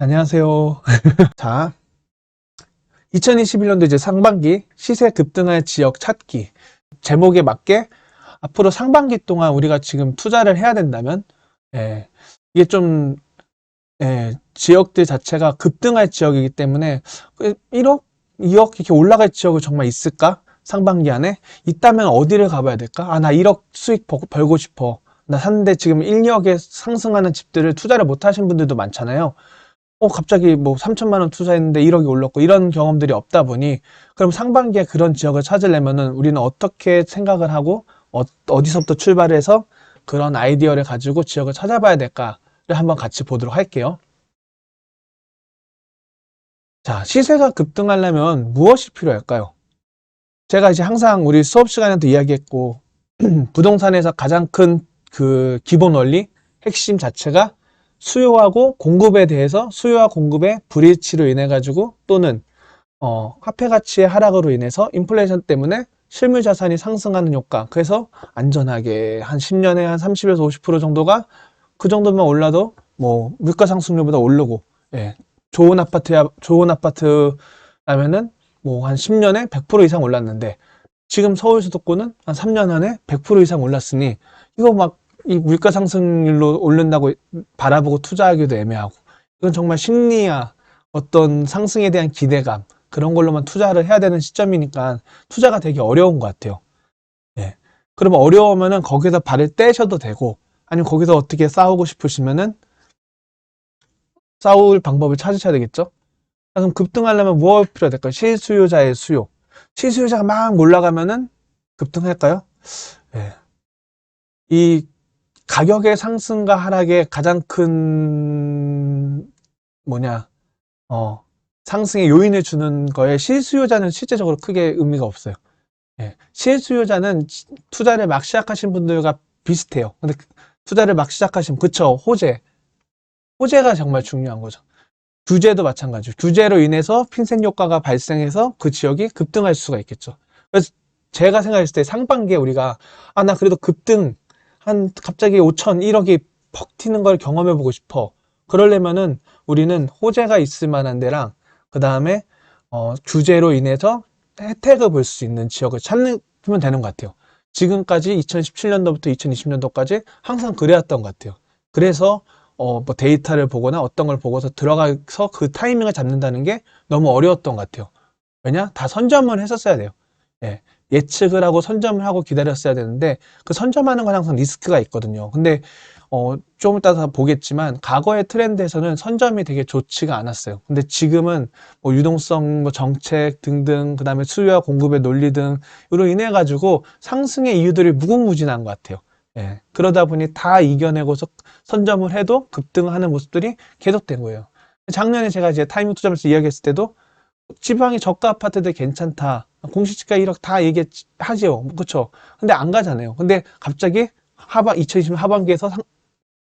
안녕하세요. 자, 2021년도 이제 상반기 시세 급등할 지역 찾기. 제목에 맞게 앞으로 상반기 동안 우리가 지금 투자를 해야 된다면, 예, 이게 좀, 지역들 자체가 급등할 지역이기 때문에 1억, 2억 이렇게 올라갈 지역이 정말 있을까? 상반기 안에? 있다면 어디를 가봐야 될까? 아, 나 1억 수익 벌고 싶어. 나 샀는데 지금 1, 2억에 상승하는 집들을 투자를 못 하신 분들도 많잖아요. 갑자기 뭐 3천만 원 투자했는데 1억이 올랐고 이런 경험들이 없다 보니 그럼 상반기에 그런 지역을 찾으려면은 우리는 어떻게 생각을 하고 어디서부터 출발해서 그런 아이디어를 가지고 지역을 찾아봐야 될까를 한번 같이 보도록 할게요. 자, 시세가 급등하려면 무엇이 필요할까요? 제가 이제 항상 우리 수업 시간에도 이야기했고 부동산에서 가장 큰 그 기본 원리, 핵심 자체가 수요하고 공급에 대해서 수요와 공급의 불일치로 인해 가지고 또는 화폐 가치의 하락으로 인해서 인플레이션 때문에 실물 자산이 상승하는 효과. 그래서 안전하게 한 10년에 한 30에서 50% 정도가 그 정도만 올라도 뭐 물가 상승률보다 오르고, 예. 좋은 아파트라면은 뭐 한 10년에 100% 이상 올랐는데 지금 서울 수도권은 한 3년 안에 100% 이상 올랐으니 이거 막 이 물가 상승률로 오른다고 바라보고 투자하기도 애매하고 이건 정말 심리야 어떤 상승에 대한 기대감 그런 걸로만 투자를 해야 되는 시점이니까 투자가 되게 어려운 것 같아요. 예. 그러면 어려우면은 거기서 발을 떼셔도 되고 아니면 거기서 어떻게 싸우고 싶으시면은 싸울 방법을 찾으셔야 되겠죠. 그럼 급등하려면 무엇이 필요할까요? 실수요자의 수요. 실수요자가 막 올라가면은 급등할까요? 예. 이 가격의 상승과 하락의 가장 큰 뭐냐 상승의 요인을 주는 거에 실수요자는 실제적으로 크게 의미가 없어요. 예. 실수요자는 투자를 막 시작하신 분들과 비슷해요. 근데 투자를 막 시작하시면 그쵸 호재가 정말 중요한 거죠. 규제도 마찬가지죠. 규제로 인해서 핀셋 효과가 발생해서 그 지역이 급등할 수가 있겠죠. 그래서 제가 생각했을 때 상반기에 우리가 나 그래도 급등 한 갑자기 5천, 1억이 퍽 튀는 걸 경험해 보고 싶어. 그러려면은 우리는 호재가 있을 만한 데랑 그 다음에 규제로 인해서 혜택을 볼 수 있는 지역을 찾으면 되는 것 같아요. 지금까지 2017년도부터 2020년도까지 항상 그래왔던 것 같아요. 그래서 뭐 데이터를 보거나 어떤 걸 보고서 들어가서 그 타이밍을 잡는다는 게 너무 어려웠던 것 같아요. 왜냐? 다 선점을 했었어야 돼요. 예. 예측을 하고 선점을 하고 기다렸어야 되는데 그 선점하는 건 항상 리스크가 있거든요. 근데 좀 이따 보겠지만 과거의 트렌드에서는 선점이 되게 좋지가 않았어요. 근데 지금은 뭐 유동성 뭐 정책 등등 그다음에 수요와 공급의 논리 등으로 인해 가지고 상승의 이유들이 무궁무진한 것 같아요. 예. 그러다 보니 다 이겨내고서 선점을 해도 급등하는 모습들이 계속된 거예요. 작년에 제가 이제 타이밍 투자하면서 이야기했을 때도 지방의 저가 아파트들 괜찮다. 공시지가 1억 다 얘기하지요. 그쵸? 근데 안 가잖아요. 근데 갑자기 2020년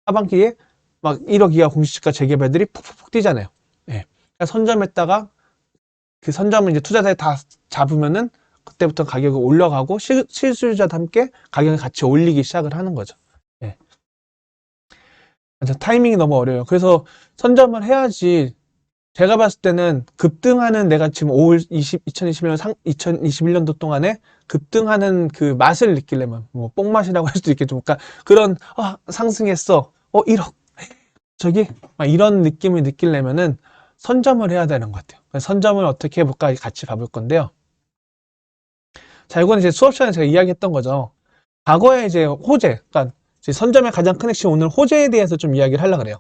하반기에 막 1억 이하 공시지가 재개발들이 푹푹푹 뛰잖아요. 예. 그러니까 선점했다가 그 선점을 이제 투자자에 다 잡으면은 그때부터 가격이 올라가고 실수요자도 함께 가격을 같이 올리기 시작을 하는 거죠. 예. 타이밍이 너무 어려워요. 그래서 선점을 해야지 제가 봤을 때는 급등하는 내가 지금 2021년 2021년도 동안에 급등하는 그 맛을 느끼려면 뭐 뽕맛이라고 할 수도 있겠죠. 그러니까 그런 상승했어. 1억. 저기 막 이런 느낌을 느끼려면은 선점을 해야 되는 것 같아요. 선점을 어떻게 해볼까 같이 봐볼 건데요. 자, 이거는 이제 수업 시간에 제가 이야기했던 거죠. 과거에 이제 호재, 그러니까 이제 선점의 가장 큰 핵심 오늘 호재에 대해서 좀 이야기를 하려고 그래요.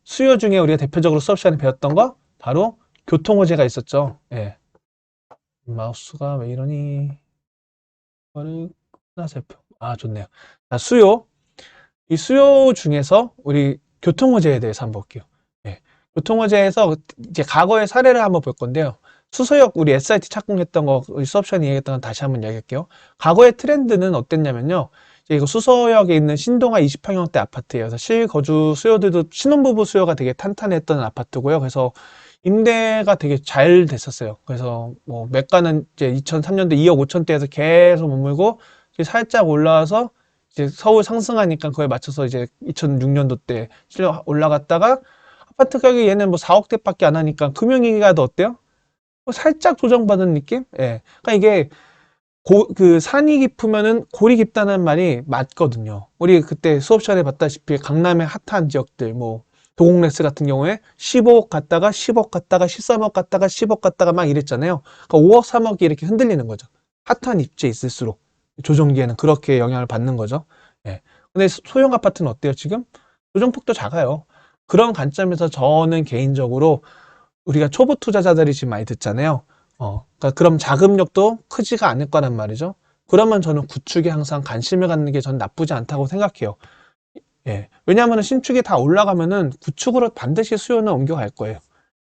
수요 중에 우리가 대표적으로 수업 시간에 배웠던 거 바로 교통호재가 있었죠. 예. 마우스가 왜 이러니? 이거를 하나 살펴. 좋네요. 자, 이 수요 중에서 우리 교통호재에 대해서 한번 볼게요. 예. 교통호재에서 이제 과거의 사례를 한번 볼 건데요. 수서역 우리 SIT 착공했던 거 우리 수업 시간에 얘기했던 거 다시 한번 이야기할게요. 과거의 트렌드는 어땠냐면요. 이거 수서역에 있는 신동아 20평형대 아파트예요. 그래서 실거주 수요들도 신혼부부 수요가 되게 탄탄했던 아파트고요. 그래서 임대가 되게 잘 됐었어요. 그래서 뭐 매가는 이제 2003년도 2억 5천대에서 계속 머물고 이제 살짝 올라와서 이제 서울 상승하니까 그거에 맞춰서 이제 2006년도 때 실려 올라갔다가 아파트 가격이 얘는 뭐 4억대밖에 안 하니까 금융위기가 더 어때요? 뭐 살짝 조정받은 느낌? 예. 그러니까 이게 그 산이 깊으면은 골이 깊다는 말이 맞거든요. 우리 그때 수업 시간에 봤다시피 강남의 핫한 지역들, 뭐 도곡레스 같은 경우에 15억 갔다가 10억 갔다가 13억 갔다가 10억 갔다가 막 이랬잖아요. 그러니까 5억, 3억이 이렇게 흔들리는 거죠. 핫한 입지에 있을수록 조정기에는 그렇게 영향을 받는 거죠. 예. 근데 소형 아파트는 어때요, 지금? 조정폭도 작아요. 그런 관점에서 저는 개인적으로 우리가 초보 투자자들이 지금 많이 듣잖아요. 그러니까 그럼 자금력도 크지가 않을 거란 말이죠. 그러면 저는 구축에 항상 관심을 갖는 게 전 나쁘지 않다고 생각해요. 예. 왜냐하면 신축이 다 올라가면은 구축으로 반드시 수요는 옮겨갈 거예요.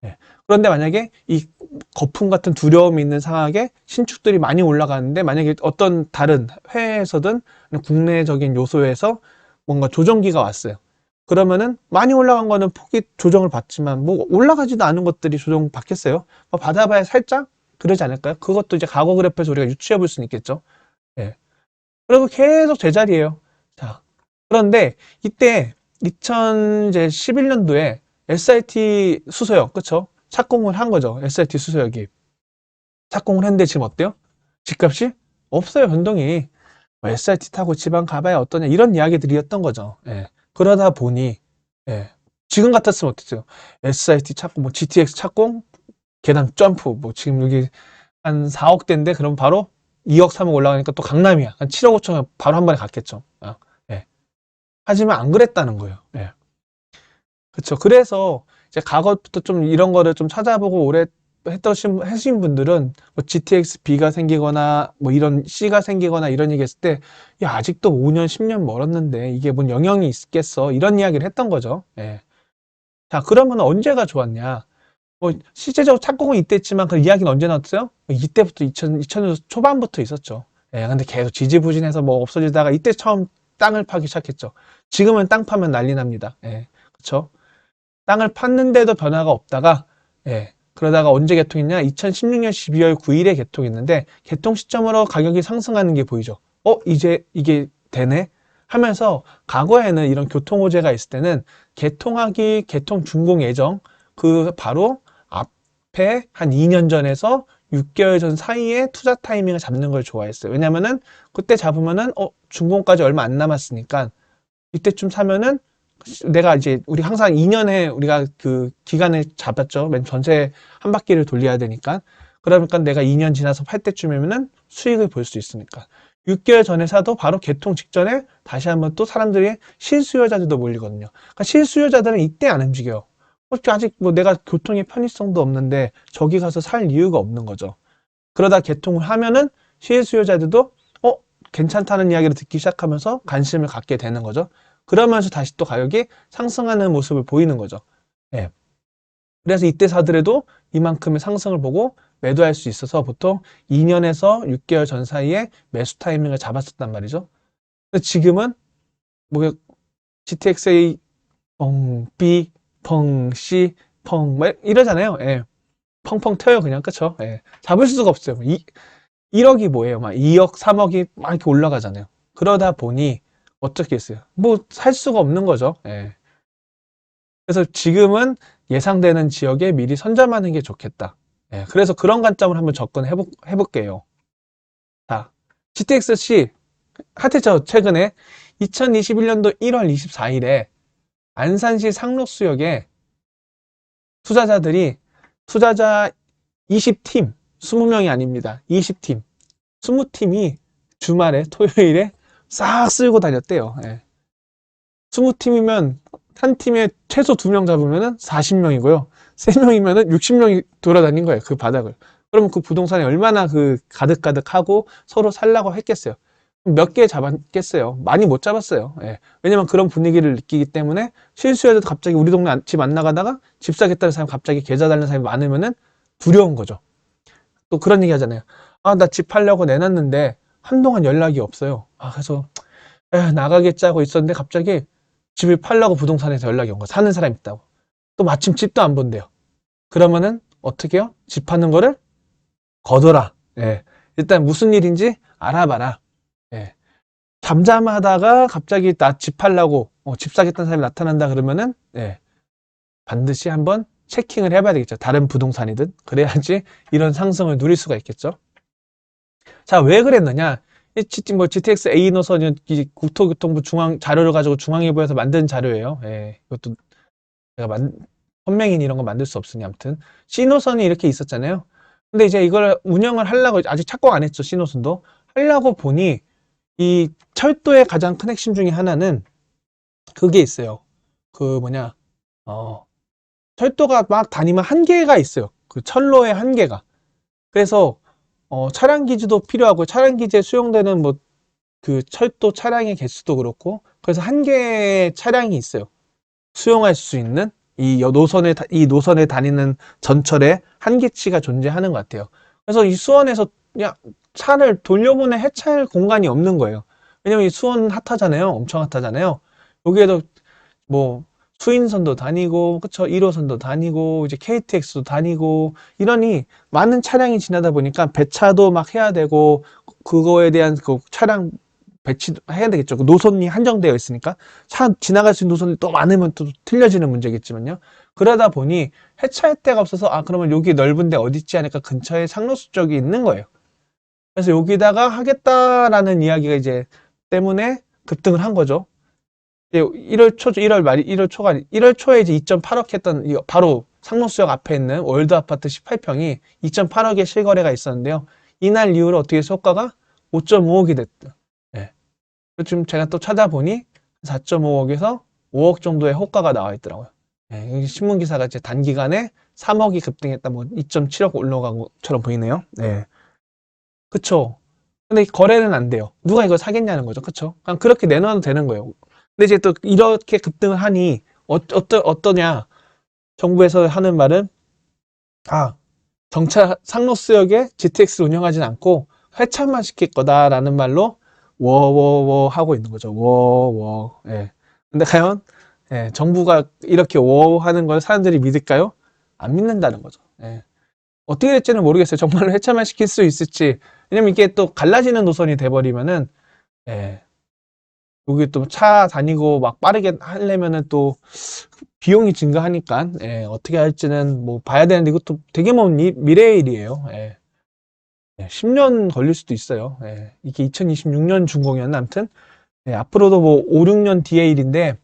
예. 그런데 만약에 이 거품 같은 두려움이 있는 상황에 신축들이 많이 올라가는데 만약에 어떤 다른 해외에서든 국내적인 요소에서 뭔가 조정기가 왔어요. 그러면은 많이 올라간 거는 폭이 조정을 받지만 뭐 올라가지도 않은 것들이 조정 받겠어요? 뭐 받아봐야 살짝 그러지 않을까요? 그것도 이제 과거 그래프에서 우리가 유추해 볼 수는 있겠죠. 예. 그리고 계속 제자리예요. 자, 그런데 이때 2011년도에 SIT 수소역, 그쵸? 착공을 한 거죠. SIT 수소역이. 착공을 했는데 지금 어때요? 집값이? 없어요, 변동이. 뭐 SRT 타고 지방 가봐야 어떠냐, 이런 이야기들이었던 거죠. 예. 그러다 보니, 예. 지금 같았으면 어땠어요? SIT 착공, 뭐 GTX 착공, 계단 점프, 뭐 지금 여기 한 4억대인데, 그럼 바로 2억, 3억 올라가니까 또 강남이야. 한 7억, 5천원 바로 한 번에 갔겠죠. 예. 하지만 안 그랬다는 거예요. 예. 그쵸. 그래서 이제 과거부터 좀 이런 거를 좀 찾아보고 오래 하신 분들은 뭐 GTX B가 생기거나 뭐 이런 C가 생기거나 이런 얘기 했을 때, 야, 아직도 5년, 10년 멀었는데 이게 뭔 영향이 있겠어. 이런 이야기를 했던 거죠. 예. 자, 그러면 언제가 좋았냐? 뭐 실제적으로 착공은 이때 했지만 그 이야기는 언제 나왔어요? 이때부터 2000년 초반부터 있었죠. 예, 근데 계속 지지부진해서 뭐 없어지다가 이때 처음 땅을 파기 시작했죠. 지금은 땅 파면 난리 납니다. 예. 그쵸? 땅을 팠는데도 변화가 없다가, 예, 그러다가 언제 개통했냐? 2016년 12월 9일에 개통했는데 개통 시점으로 가격이 상승하는 게 보이죠. 이제 이게 되네? 하면서 과거에는 이런 교통 호재가 있을 때는 개통 준공 예정 그 바로 앞에 한 2년 전에서 6개월 전 사이에 투자 타이밍을 잡는 걸 좋아했어요. 왜냐면은 그때 잡으면은 준공까지 얼마 안 남았으니까 이때쯤 사면은 내가 이제 우리 항상 2년에 우리가 그 기간을 잡았죠. 맨 전체 한 바퀴를 돌려야 되니까. 그러니까 내가 2년 지나서 팔 때쯤이면은 수익을 볼 수 있으니까. 6개월 전에 사도 바로 개통 직전에 다시 한번 또 사람들이 실수요자들도 몰리거든요. 그러니까 실수요자들은 이때 안 움직여요. 아직 뭐 내가 교통의 편의성도 없는데 저기 가서 살 이유가 없는 거죠. 그러다 개통을 하면은 실수요자들도 괜찮다는 이야기를 듣기 시작하면서 관심을 갖게 되는 거죠. 그러면서 다시 또 가격이 상승하는 모습을 보이는 거죠. 예. 그래서 이때 사더라도 이만큼의 상승을 보고 매도할 수 있어서 보통 2년에서 6개월 전 사이에 매수 타이밍을 잡았었단 말이죠. 근데 지금은 뭐 GTX-A 펑 B 펑 C 펑 이러잖아요. 예. 펑펑 튀어요 그냥. 그쵸? 예. 잡을 수가 없어요. 1억이 뭐예요? 막 2억, 3억이 막 이렇게 올라가잖아요. 그러다 보니 어떻게 했어요? 뭐 살 수가 없는 거죠. 예. 그래서 지금은 예상되는 지역에 미리 선점하는 게 좋겠다. 예. 그래서 그런 관점을 한번 해볼게요. 자, GTX-C 핫했죠? 최근에 2021년도 1월 24일에 안산시 상록수역에 투자자 20팀, 20명이 아닙니다. 20팀, 20팀이 주말에 토요일에 싹 쓸고 다녔대요. 예. 20팀이면 한 팀에 최소 2명 잡으면 40명이고요. 3명이면 60명이 돌아다닌 거예요. 그 바닥을. 그러면 그 부동산이 얼마나 그 가득가득하고 서로 살라고 했겠어요. 몇 개 잡았겠어요. 많이 못 잡았어요. 예. 왜냐면 그런 분위기를 느끼기 때문에 실수해도 갑자기 우리 동네 집 안 나가다가 집 사겠다는 사람 갑자기 계좌 달라는 사람이 많으면은 두려운 거죠. 또 그런 얘기 하잖아요. 아, 나 집 팔려고 내놨는데 한동안 연락이 없어요. 그래서 나가겠지 하고 있었는데 갑자기 집을 팔려고 부동산에서 연락이 온 거야. 사는 사람 있다고. 또 마침 집도 안 본대요. 그러면은 어떻게 해요? 집 파는 거를 거둬라. 예. 일단 무슨 일인지 알아봐라. 예. 잠잠하다가 갑자기 나 집 팔려고 집 사겠다는 사람이 나타난다 그러면은 예. 반드시 한번 체킹을 해봐야 되겠죠. 다른 부동산이든. 그래야지 이런 상승을 누릴 수가 있겠죠. 자, 왜 그랬느냐? 뭐 GTX A 노선이 국토교통부 중앙 자료를 가지고 중앙일보에서 만든 자료예요. 예, 이것도 제가 선명인 이런 거 만들 수 없으니 아무튼 C 노선이 이렇게 있었잖아요. 근데 이제 이걸 운영을 하려고 아직 착공 안 했죠. C 노선도 하려고 보니 이 철도의 가장 큰 핵심 중에 하나는 그게 있어요. 그 뭐냐, 철도가 막 다니면 한계가 있어요. 그 철로의 한계가. 그래서 차량 기지도 필요하고 차량 기지에 수용되는 뭐 그 철도 차량의 개수도 그렇고 그래서 한계의 차량이 있어요. 수용할 수 있는 이 노선에 다니는 전철에 한계치가 존재하는 것 같아요. 그래서 이 수원에서 그냥 차를 돌려보내 해찰 공간이 없는 거예요. 왜냐면 이 수원 핫하잖아요. 엄청 핫하잖아요. 여기에도 뭐 수인선도 다니고 그쵸 1호선도 다니고 이제 KTX도 다니고 이러니 많은 차량이 지나다 보니까 배차도 막 해야 되고 그거에 대한 그 차량 배치해야 되겠죠. 그 노선이 한정되어 있으니까 차 지나갈 수 있는 노선이 또 많으면 또 틀려지는 문제겠지만요. 그러다 보니 해차할 데가 없어서 아 그러면 여기 넓은데 어디 있지 하니까 근처에 상로수 쪽이 있는 거예요. 그래서 여기다가 하겠다라는 이야기가 이제 때문에 급등을 한 거죠. 1월 초죠. 1월 말이 1월 초가 1월 초에 이제 2.8억 했던 바로 상록수역 앞에 있는 월드 아파트 18평이 2.8억의 실거래가 있었는데요. 이날 이후로 어떻게 해서 호가가 5.5억이 됐다. 예. 지금 제가 또 찾아보니 4.5억에서 5억 정도의 호가가 나와 있더라고요. 예, 여기 신문 기사가 이제 단기간에 3억이 급등했다, 뭐 2.7억 올라간 것처럼 보이네요. 네. 그쵸. 근데 거래는 안 돼요. 누가 이걸 사겠냐는 거죠. 그쵸? 그냥 그렇게 내놔도 되는 거예요. 근데 이제 또 이렇게 급등을 하니 어떠냐? 정부에서 하는 말은 아 정차 상로수역에 GTX 운영하진 않고 회차만 시킬 거다라는 말로 워워워 하고 있는 거죠. 워워. 예. 근데 과연 예, 정부가 이렇게 워 하는 걸 사람들이 믿을까요? 안 믿는다는 거죠. 예. 어떻게 될지는 모르겠어요. 정말로 회차만 시킬 수 있을지. 왜냐면 이게 또 갈라지는 노선이 돼버리면은 예, 여기 또 차 다니고 막 빠르게 하려면은 또 비용이 증가하니까 예, 어떻게 할지는 뭐 봐야 되는데 이것도 되게 먼 미래의 일이에요. 예. 예, 10년 걸릴 수도 있어요. 예, 이게 2026년 준공이었나 아무튼 예, 앞으로도 뭐 5, 6년 뒤의 일인데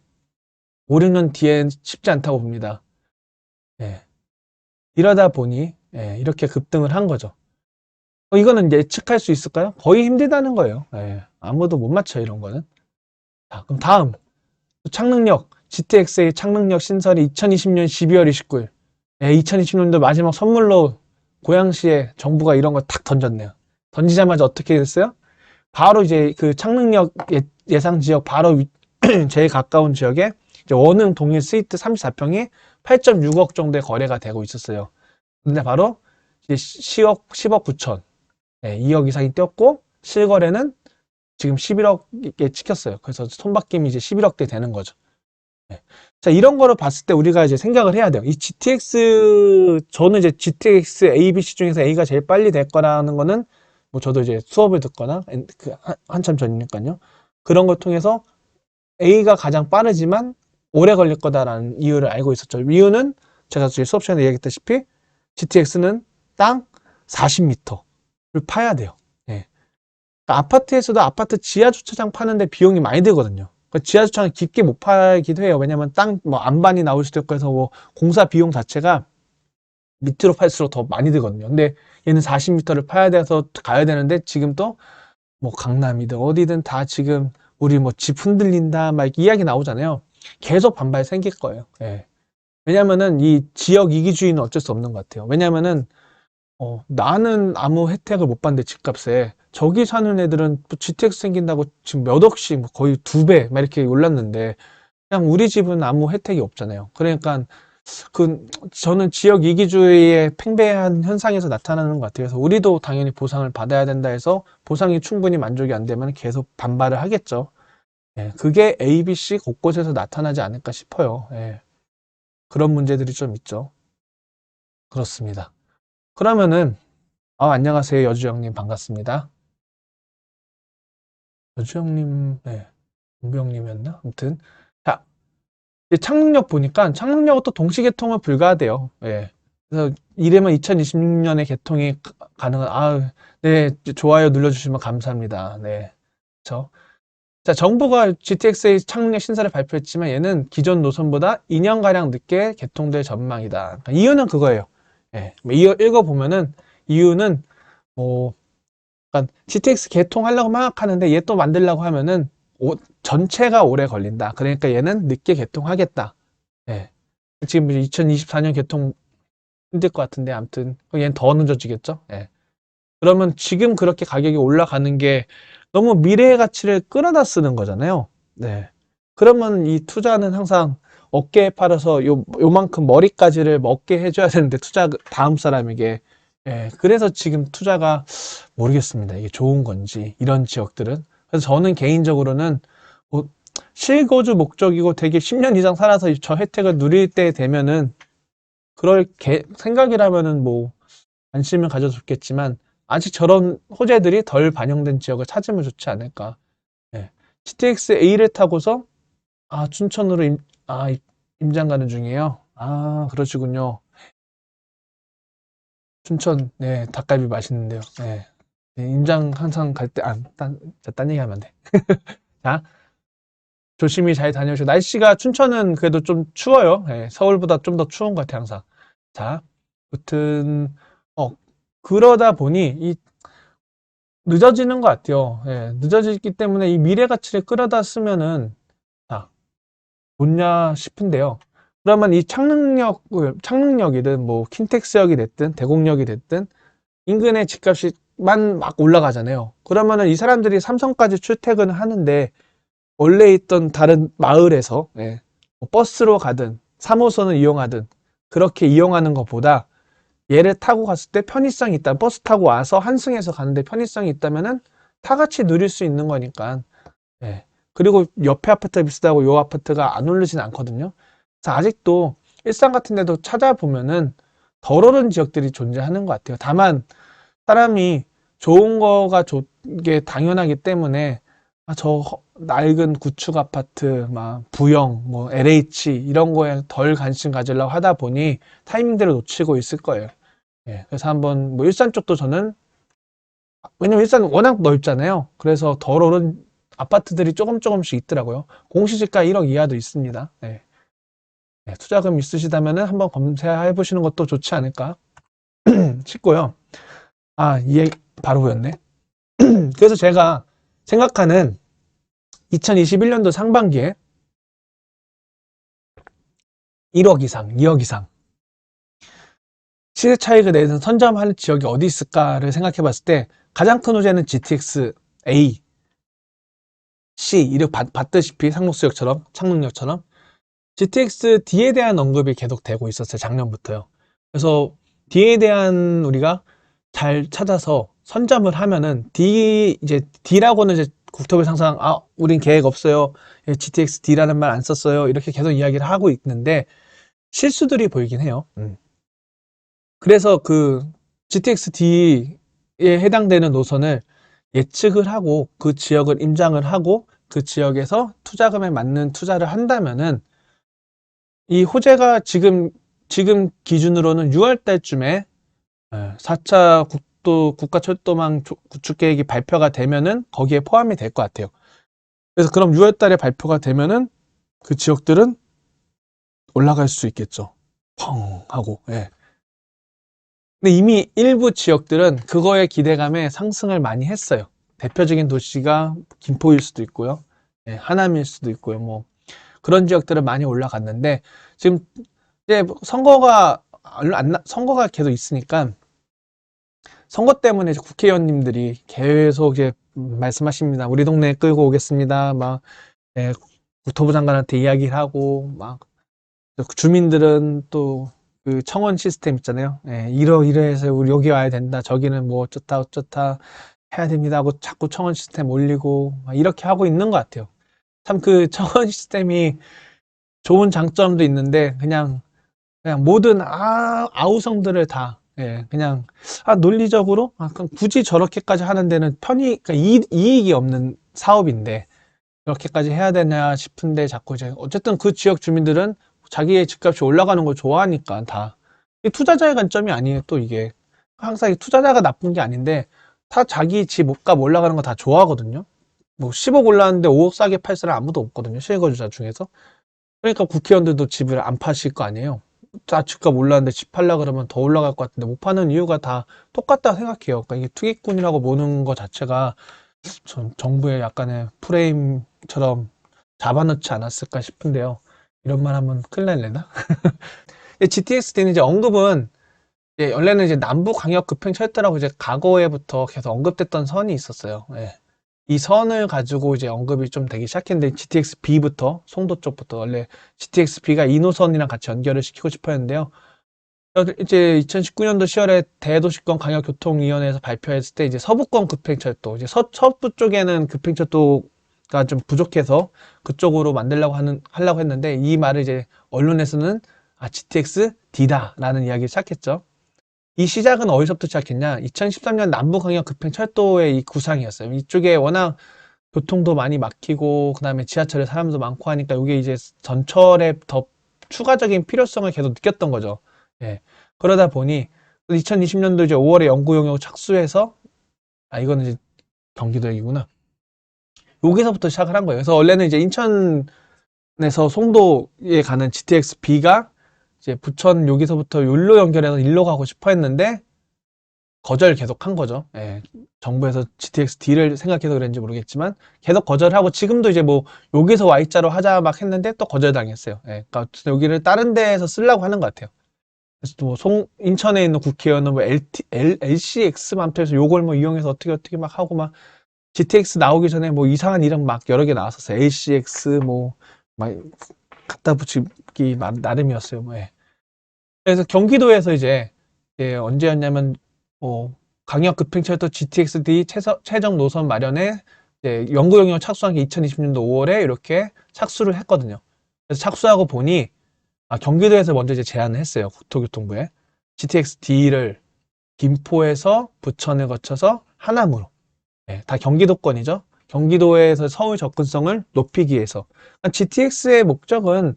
5, 6년 뒤엔 쉽지 않다고 봅니다. 예, 이러다 보니 예, 이렇게 급등을 한 거죠. 이거는 예측할 수 있을까요? 거의 힘들다는 거예요. 예, 아무도 못 맞춰요 이런 거는. 자, 그럼 다음 창능력 GTX의 창능력 신설이 2020년 12월 29일. 예, 2020년도 마지막 선물로 고양시에 정부가 이런 걸 탁 던졌네요. 던지자마자 어떻게 됐어요? 바로 이제 그 창능력 예상 지역 바로 제일 가까운 지역에 이제 원흥 동일 스위트 34평이 8.6억 정도의 거래가 되고 있었어요. 근데 바로 이제 10억 9천, 2억 이상이 뛰었고 실거래는 지금 11억에 찍혔어요. 그래서 손바뀜이 이제 11억대 되는 거죠. 네. 자, 이런 거를 봤을 때 우리가 이제 생각을 해야 돼요. 이 저는 이제 GTX A, B, C 중에서 A가 제일 빨리 될 거라는 거는 뭐 저도 이제 수업을 듣거나 한참 전이니까요. 그런 걸 통해서 A가 가장 빠르지만 오래 걸릴 거다라는 이유를 알고 있었죠. 이유는 제가 수업 시간에 얘기했다시피 GTX는 땅 40m를 파야 돼요. 예. 그러니까 아파트에서도 아파트 지하 주차장 파는데 비용이 많이 들거든요. 그 지하 주차장 깊게 못 팔기도 해요. 왜냐면 땅 뭐 안반이 나올 수도 있고 해서 뭐 공사 비용 자체가 밑으로 팔수록 더 많이 들거든요. 근데 얘는 40m를 파야 돼서 가야 되는데 지금 또 뭐 강남이든 어디든 다 지금 우리 뭐 집 흔들린다 막 이야기 나오잖아요. 계속 반발 생길 거예요. 예. 왜냐면은 이 지역 이기주의는 어쩔 수 없는 것 같아요. 왜냐면은 나는 아무 혜택을 못 받는데 집값에 저기 사는 애들은 또 GTX 생긴다고 지금 몇 억씩 뭐 거의 2배 막 이렇게 올랐는데 그냥 우리 집은 아무 혜택이 없잖아요. 그러니까 저는 지역 이기주의의 팽배한 현상에서 나타나는 것 같아요. 그래서 우리도 당연히 보상을 받아야 된다 해서 보상이 충분히 만족이 안 되면 계속 반발을 하겠죠. 예, 그게 A, B, C 곳곳에서 나타나지 않을까 싶어요. 예, 그런 문제들이 좀 있죠. 그렇습니다. 그러면은 안녕하세요. 여주영님 반갑습니다. 여주영님, 네, 문병님이었나? 아무튼 자, 창능력 보니까 창능력은 또 동시 개통은 불가하대요. 예. 그래서 이래면 2026년에 개통이 가능한, 네, 좋아요 눌러주시면 감사합니다. 네. 그쵸. 자, 정부가 GTX-A 창능력 신사를 발표했지만 얘는 기존 노선보다 2년가량 늦게 개통될 전망이다. 그러니까 이유는 그거예요. 예. 읽어보면은 이유는 뭐, 그러니까 GTX 개통하려고 막 하는데 얘 또 만들려고 하면은 전체가 오래 걸린다. 그러니까 얘는 늦게 개통하겠다. 예. 지금 2024년 개통 힘들 것 같은데 아무튼 얘는 더 늦어지겠죠. 예. 그러면 지금 그렇게 가격이 올라가는 게 너무 미래의 가치를 끌어다 쓰는 거잖아요. 네. 그러면 이 투자는 항상 어깨에 팔아서 요만큼 머리까지를 먹게 해줘야 되는데 다음 사람에게. 예. 그래서 지금 투자가 모르겠습니다. 이게 좋은 건지 이런 지역들은. 그래서 저는 개인적으로는 뭐 실거주 목적이고 되게 10년 이상 살아서 저 혜택을 누릴 때 되면은 그럴 생각이라면은 뭐 관심을 가져줬겠지만 아직 저런 호재들이 덜 반영된 지역을 찾으면 좋지 않을까. 네. GTX A를 타고서 춘천으로 임장 가는 중이에요. 그러시군요. 춘천, 네, 닭갈비 맛있는데요. 네. 네, 임장 항상 갈 때, 딴 얘기 하면 안 돼. 자, 조심히 잘 다녀오시고, 날씨가 춘천은 그래도 좀 추워요. 네, 서울보다 좀 더 추운 것 같아요, 항상. 자, 아무튼, 그러다 보니, 늦어지는 것 같아요. 예, 늦어지기 때문에 이 미래 가치를 끌어다 쓰면은, 좋냐 싶은데요. 그러면 이 창능력이든, 뭐, 킨텍스역이 됐든, 대곡역이 됐든, 인근의 집값이만 막 올라가잖아요. 그러면은 이 사람들이 삼성까지 출퇴근을 하는데, 원래 있던 다른 마을에서, 예, 뭐 버스로 가든, 3호선을 이용하든, 그렇게 이용하는 것보다, 얘를 타고 갔을 때 편의성이 있다. 버스 타고 와서 한승에서 가는데 편의성이 있다면은 다 같이 누릴 수 있는 거니까. 예. 그리고 옆에 아파트가 비싸다고 요 아파트가 안 오르진 않거든요. 그래서 아직도 일산 같은 데도 찾아보면은 덜 오른 지역들이 존재하는 것 같아요. 다만 사람이 좋은 거가 좋게 당연하기 때문에 저 낡은 구축 아파트, 막 부영, 뭐 LH 이런 거에 덜 관심 가지려고 하다 보니 타이밍대로 놓치고 있을 거예요. 예, 그래서 한번 뭐 일산 쪽도 저는 왜냐면 일산 워낙 넓잖아요. 그래서 덜 오른 아파트들이 조금씩 있더라고요. 공시지가 1억 이하도 있습니다. 네. 네, 투자금 있으시다면은 한번 검색해 보시는 것도 좋지 않을까 싶고요. 이 얘기 바로 보였네. 그래서 제가 생각하는 2021년도 상반기에 1억 이상, 2억 이상 시세 차익을 내는 선점할 지역이 어디 있을까를 생각해 봤을 때 가장 큰 호재는 GTX A, C 이렇게 봤다시피 상록수역처럼 창능력처럼 GTX D에 대한 언급이 계속 되고 있었어요. 작년부터요. 그래서 D에 대한 우리가 잘 찾아서 선점을 하면은 이제 D라고는 이제 국토부에서 항상 우린 계획 없어요. GTX D라는 말 안 썼어요. 이렇게 계속 이야기를 하고 있는데 실수들이 보이긴 해요. 그래서 그 GTX D에 해당되는 노선을 예측을 하고 그 지역을 임장을 하고 그 지역에서 투자금에 맞는 투자를 한다면은 이 호재가 지금 기준으로는 6월 달쯤에 4차 국가철도망 구축 계획이 발표가 되면은 거기에 포함이 될 것 같아요. 그래서 그럼 6월 달에 발표가 되면은 그 지역들은 올라갈 수 있겠죠. 펑 하고. 예. 근데 이미 일부 지역들은 그거에 기대감에 상승을 많이 했어요. 대표적인 도시가 김포일 수도 있고요. 예, 하남일 수도 있고요. 뭐 그런 지역들은 많이 올라갔는데 지금 이제 선거가 계속 있으니까 선거 때문에 이제 국회의원님들이 계속 이제 말씀하십니다. 우리 동네에 끌고 오겠습니다. 막 예, 국토부 장관한테 이야기를 하고 막 주민들은 또 그 청원 시스템 있잖아요. 예, 이러해서 우리 여기 와야 된다. 저기는 뭐 어쩌다 해야 됩니다 하고 자꾸 청원 시스템 올리고 막 이렇게 하고 있는 것 같아요. 참 그 청원 시스템이 좋은 장점도 있는데 그냥 모든 아우성들을 다 그냥 논리적으로 그럼 굳이 저렇게까지 하는 데는 그러니까 이익이 없는 사업인데 이렇게까지 해야 되냐 싶은데 자꾸 이제 어쨌든 그 지역 주민들은 자기의 집값이 올라가는 걸 좋아하니까 다. 이 투자자의 관점이 아니에요. 또 이게 항상 이 투자자가 나쁜 게 아닌데 다 자기 집값 올라가는 거 다 좋아하거든요. 뭐 10억 올랐는데 5억 싸게 팔 사람 아무도 없거든요. 실거주자 중에서. 그러니까 국회의원들도 집을 안 파실 거 아니에요. 자, 집값 올랐는데 집 팔라 그러면 더 올라갈 것 같은데 못 파는 이유가 다 똑같다 생각해요. 그러니까 이게 투기꾼이라고 보는 것 자체가 전 정부의 약간의 프레임처럼 잡아놓지 않았을까 싶은데요. 이런 말 하면 큰일 날래나? GTX-D는 이제 언급은 원래는 이제 남부광역급행철도라고 이제 과거에부터 계속 언급됐던 선이 있었어요. 예. 이 선을 가지고 이제 언급이 좀 되기 시작했는데 GTX-B부터 송도 쪽부터 원래 GTX-B가 2노선이랑 같이 연결을 시키고 싶어 했는데요. 이제 2019년도 10월에 대도시권 광역교통위원회에서 발표했을 때 이제 서부권 급행철도, 이제 서부 쪽에는 급행철도가 좀 부족해서 그쪽으로 하려고 했는데 이 말을 이제 언론에서는 GTX-D다라는 이야기를 시작했죠. 이 시작은 어디서부터 시작했냐? 2013년 남부광역급행철도의 이 구상이었어요. 이쪽에 워낙 교통도 많이 막히고 그다음에 지하철에 사람도 많고 하니까 이게 이제 전철에 더 추가적인 필요성을 계속 느꼈던 거죠. 예. 그러다 보니 2020년도 이제 5월에 연구용역 착수해서 이거는 이제 경기도 얘기구나. 여기서부터 시작을 한 거예요. 그래서 원래는 이제 인천에서 송도에 가는 GTX-B가 이제 부천 여기서부터 율로 연결해서 일로 가고 싶어 했는데 거절 계속 한 거죠. 예. 정부에서 GTX-D를 생각해서 그랬는지 모르겠지만 계속 거절하고 지금도 이제 뭐 여기서 Y자로 하자 막 했는데 또 거절당했어요. 예. 그러니까 여기를 다른 데에서 쓰려고 하는 것 같아요. 그래서 또 인천에 있는 국회의원은 뭐 LCX 맘터에서 요걸 뭐 이용해서 어떻게 막 하고 막 GTX 나오기 전에 뭐 이상한 이름 막 여러 개 나왔었어요. LCX 뭐 막 갖다 붙이기 나름이었어요. 뭐 예. 그래서 경기도에서 이제 언제였냐면 강역급행철도 GTX-D 최종 노선 마련에 연구용역 착수한 게 2020년도 5월에 이렇게 착수를 했거든요. 그래서 착수하고 보니 경기도에서 먼저 이제 제안을 했어요. 국토교통부에 GTX-D를 김포에서 부천을 거쳐서 하남으로, 다 경기도권이죠. 경기도에서 서울 접근성을 높이기 위해서. GTX의 목적은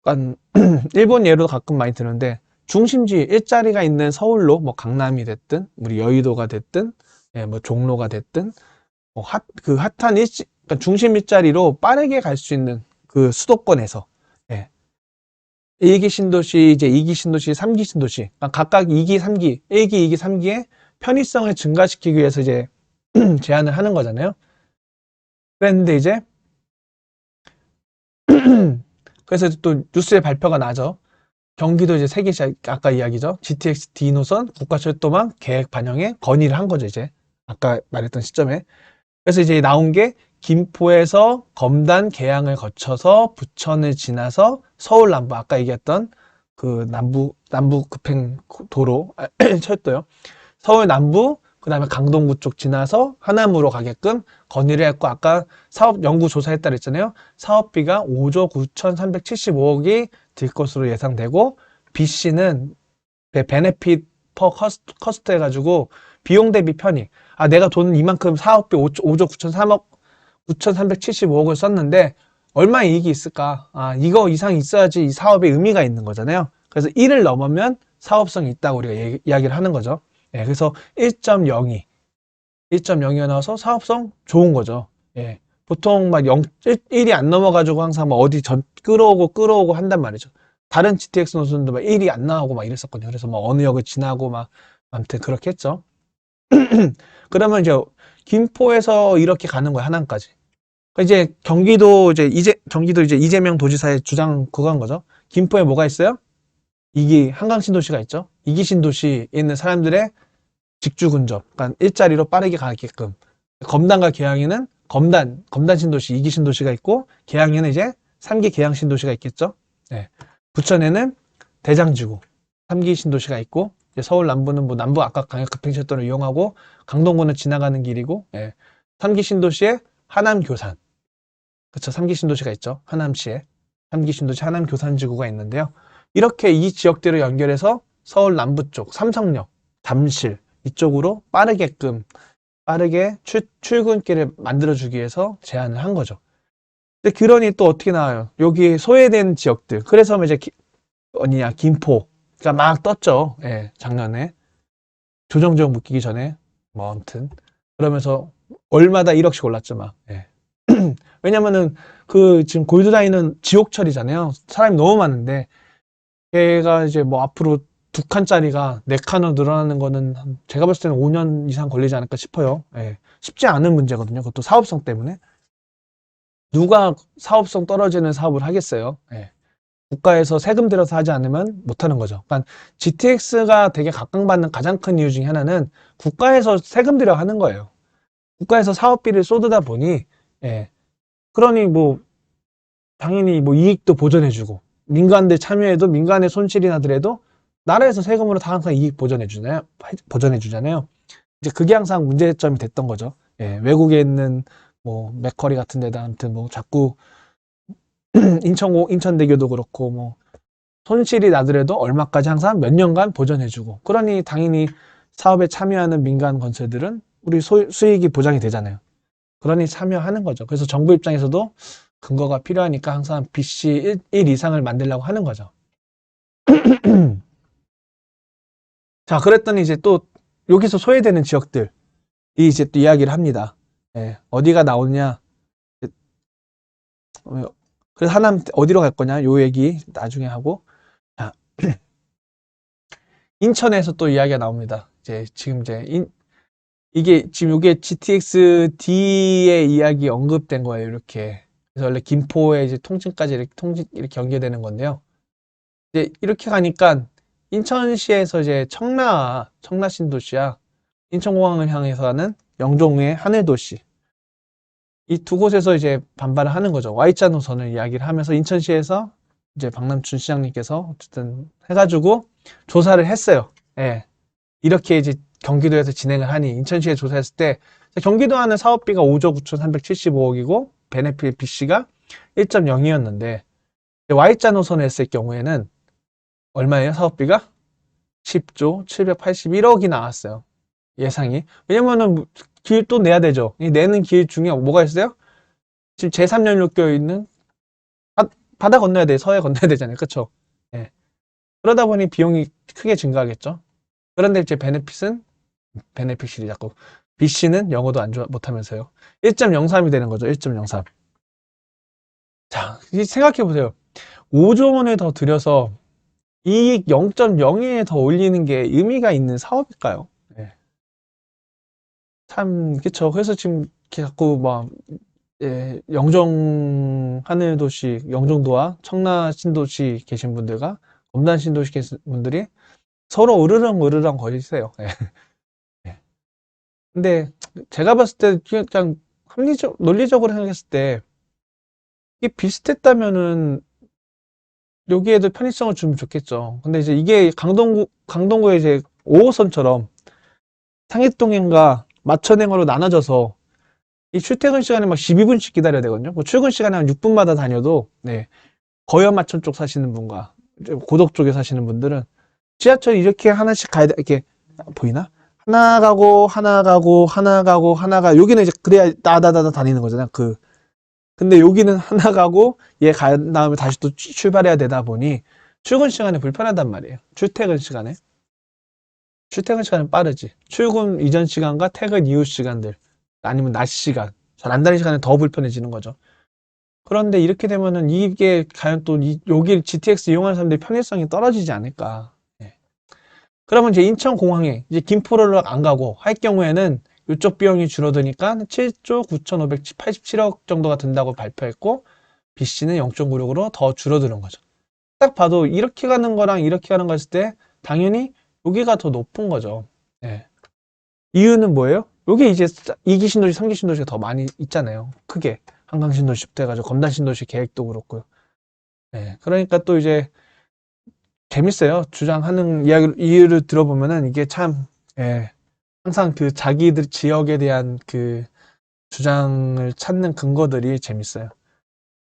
약간 일본 예로 가끔 많이 드는데 중심지 일자리가 있는 서울로 뭐 강남이 됐든 우리 여의도가 됐든 뭐 종로가 됐든 그 핫한 그러니까 중심 일자리로 빠르게 갈 수 있는 그 수도권에서 1기 신도시, 이제 2기 신도시, 3기 신도시 각각 2기, 3기, 1기, 2기, 3기의 편의성을 증가시키기 위해서 이제 제안을 하는 거잖아요. 그랬는데 이제 그래서 또 뉴스에 발표가 나죠. 경기도 이제 세계시 아까 이야기죠. GTX-D 노선 국가철도망 계획 반영에 건의를 한 거죠, 이제. 아까 말했던 시점에. 그래서 이제 나온 게 김포에서 검단 계양을 거쳐서 부천을 지나서 서울 남부, 아까 얘기했던 그 남부 급행 도로, 철도요. 서울 남부, 그 다음에 강동구 쪽 지나서 하남으로 가게끔 건의를 했고, 아까 사업 연구 조사했다 그랬잖아요. 사업비가 5조 9,375억이 들 것으로 예상되고, BC는 베네핏 퍼 커스트 해가지고 비용 대비 편익. 내가 돈 이만큼 사업비 5조 9,375억을 썼는데 얼마 이익이 있을까? 이거 이상 있어야지 이 사업에 의미가 있는 거잖아요. 그래서 1을 넘으면 사업성이 있다고 우리가 이야기를 하는 거죠. 그래서 1.02. 1.0이 나와서 사업성 좋은 거죠. 보통 막 1이 안 넘어가지고 항상 막 어디 끌어오고 한단 말이죠. 다른 GTX 노선도 막 1이 안 나오고 막 이랬었거든요. 그래서 뭐 어느 역을 지나고 막 아무튼 그렇게 했죠. 그러면 이제 김포에서 이렇게 가는 거예요. 하남까지. 이제 경기도 이제 이재명 도지사의 주장 그거한 거죠. 김포에 뭐가 있어요? 2기 한강 신도시가 있죠. 2기 신도시에 있는 사람들의 직주 근접, 그러니까 일자리로 빠르게 가게끔. 검단과 계양에는 검단 신도시, 2기 신도시가 있고, 계양에는 이제 3기 계양 신도시가 있겠죠. 부천에는 대장지구, 3기 신도시가 있고, 서울 남부는 뭐 남부 아까 광역급행철도를 이용하고, 강동구는 지나가는 길이고, 3기 신도시에 하남 교산. 그쵸, 3기 신도시가 있죠. 하남시에. 3기 신도시 하남 교산지구가 있는데요. 이렇게 이 지역들을 연결해서 서울 남부 쪽, 삼성역, 잠실, 이쪽으로 빠르게끔 빠르게 출근길을 만들어주기 위해서 제안을 한 거죠. 근데 그러니 또 어떻게 나와요? 여기 소외된 지역들. 그래서 이제 어디냐, 김포가 막 떴죠. 예, 작년에. 조정지역 묶이기 전에. 뭐, 아무튼. 그러면서 월마다 1억씩 올랐죠, 막. 예. 왜냐면은 지금 골드라인은 지옥철이잖아요. 사람이 너무 많은데, 걔가 이제 뭐 앞으로 2칸짜리가 4칸으로 늘어나는 거는 제가 봤을 때는 5년 이상 걸리지 않을까 싶어요. 예. 쉽지 않은 문제거든요. 그것도 사업성 때문에. 누가 사업성 떨어지는 사업을 하겠어요? 예. 국가에서 세금 들여서 하지 않으면 못하는 거죠. 그러니까 GTX가 되게 각광받는 가장 큰 이유 중에 하나는 국가에서 세금 들여 하는 거예요. 국가에서 사업비를 쏟다 보니, 예. 그러니 뭐, 당연히 뭐 이익도 보전해주고, 민간들 참여해도 민간의 손실이 나더라도 나라에서 세금으로 다 항상 이익 보전해주잖아요. 이제 그게 항상 문제점이 됐던 거죠. 예, 외국에 있는 뭐 맥커리 같은 데다 아무튼 뭐 자꾸 인천대교도 그렇고 뭐 손실이 나더라도 얼마까지 항상 몇 년간 보전해주고 그러니 당연히 사업에 참여하는 민간 건설들은 우리 수익이 보장이 되잖아요. 그러니 참여하는 거죠. 그래서 정부 입장에서도 근거가 필요하니까 항상 BC 1 이상을 만들려고 하는 거죠. 자, 그랬더니 이제 또 여기서 소외되는 지역들이 이제 또 이야기를 합니다. 예, 어디가 나오냐? 그래서 하나 어디로 갈 거냐? 요 얘기 나중에 하고. 자, 인천에서 또 이야기가 나옵니다. 이제 지금 이게 지금 이게 GTX D의 이야기 언급된 거예요. 이렇게. 그래서 원래 김포에 이제 통진까지 이렇게 연계되는 건데요. 이제 이렇게 가니까 인천시에서 이제 청라 신도시야. 인천공항을 향해서 가는 영종의 하늘도시. 이 두 곳에서 이제 반발을 하는 거죠. Y자 노선을 이야기를 하면서 인천시에서 이제 박남춘 시장님께서 어쨌든 해가지고 조사를 했어요. 예. 이렇게 이제 경기도에서 진행을 하니 인천시에 조사했을 때 경기도 하는 사업비가 5조 9,375억이고 베네핏 BC가 1.0이었는데 Y자 노선을 했을 경우에는 얼마예요? 사업비가 10조 781억이 나왔어요. 예상이. 왜냐면은 길 또 내야 되죠. 이 내는 길 중에 뭐가 있어요? 지금 제3연陸교에 있는 바다 건너야 돼. 서해 건너야 되잖아요. 그쵸? 예. 그러다 보니 비용이 크게 증가하겠죠. 그런데 이제 베네핏이 자꾸 BC는 영어도 못하면서요. 1.03이 되는 거죠. 1.03. 자, 생각해 보세요. 5조 원을 더 들여서 이익 0.0에 더 올리는 게 의미가 있는 사업일까요? 예. 참, 그쵸. 그래서 지금 이렇게 자꾸 막, 예, 하늘도시, 영종도와 청라 신도시 계신 분들과 검단 신도시 계신 분들이 서로 으르렁 거리세요. 예. 예. 근데 제가 봤을 때 그냥 논리적으로 생각했을 때 이게 비슷했다면은 여기에도 편의성을 주면 좋겠죠. 근데 이제 이게 강동구에 이제 5호선처럼 상해동행과 마천행으로 나눠져서 이 출퇴근 시간에 막 12분씩 기다려야 되거든요. 뭐 출근 시간에 한 6분마다 다녀도, 네. 거연 마천 쪽 사시는 분과 고덕 쪽에 사시는 분들은 지하철 이렇게 하나씩 가야 돼. 이렇게 보이나? 하나 가고 하나 가고 하나 가고 하나 가. 여기는 이제 그래야 따다다다 다니는 거잖아요. 근데 여기는 하나 가고 얘 간 다음에 다시 또 출발해야 되다 보니 출근 시간에 불편하단 말이에요. 출퇴근 시간은 빠르지. 출근 이전 시간과 퇴근 이후 시간들 아니면 낮 시간, 잘 안 다니는 시간에 더 불편해지는 거죠. 그런데 이렇게 되면은 이게 과연 또 여기 GTX 이용하는 사람들의 편의성이 떨어지지 않을까. 예. 그러면 이제 인천공항에 이제 김포를 안 가고 할 경우에는 이쪽 비용이 줄어드니까 7조 9,587억 정도가 든다고 발표했고 BC는 0.96으로 더 줄어드는 거죠. 딱 봐도 이렇게 가는 거랑 이렇게 가는 거 했을 때 당연히 여기가 더 높은 거죠. 예. 이유는 뭐예요? 여기 이제 2기 신도시, 3기 신도시가 더 많이 있잖아요. 크게. 한강 신도시부터 해가지고 검단 신도시 계획도 그렇고요. 예. 그러니까 또 이제 재밌어요. 주장하는 이유를 들어보면은 이게 참, 예. 항상 그 자기들 지역에 대한 그 주장을 찾는 근거들이 재밌어요.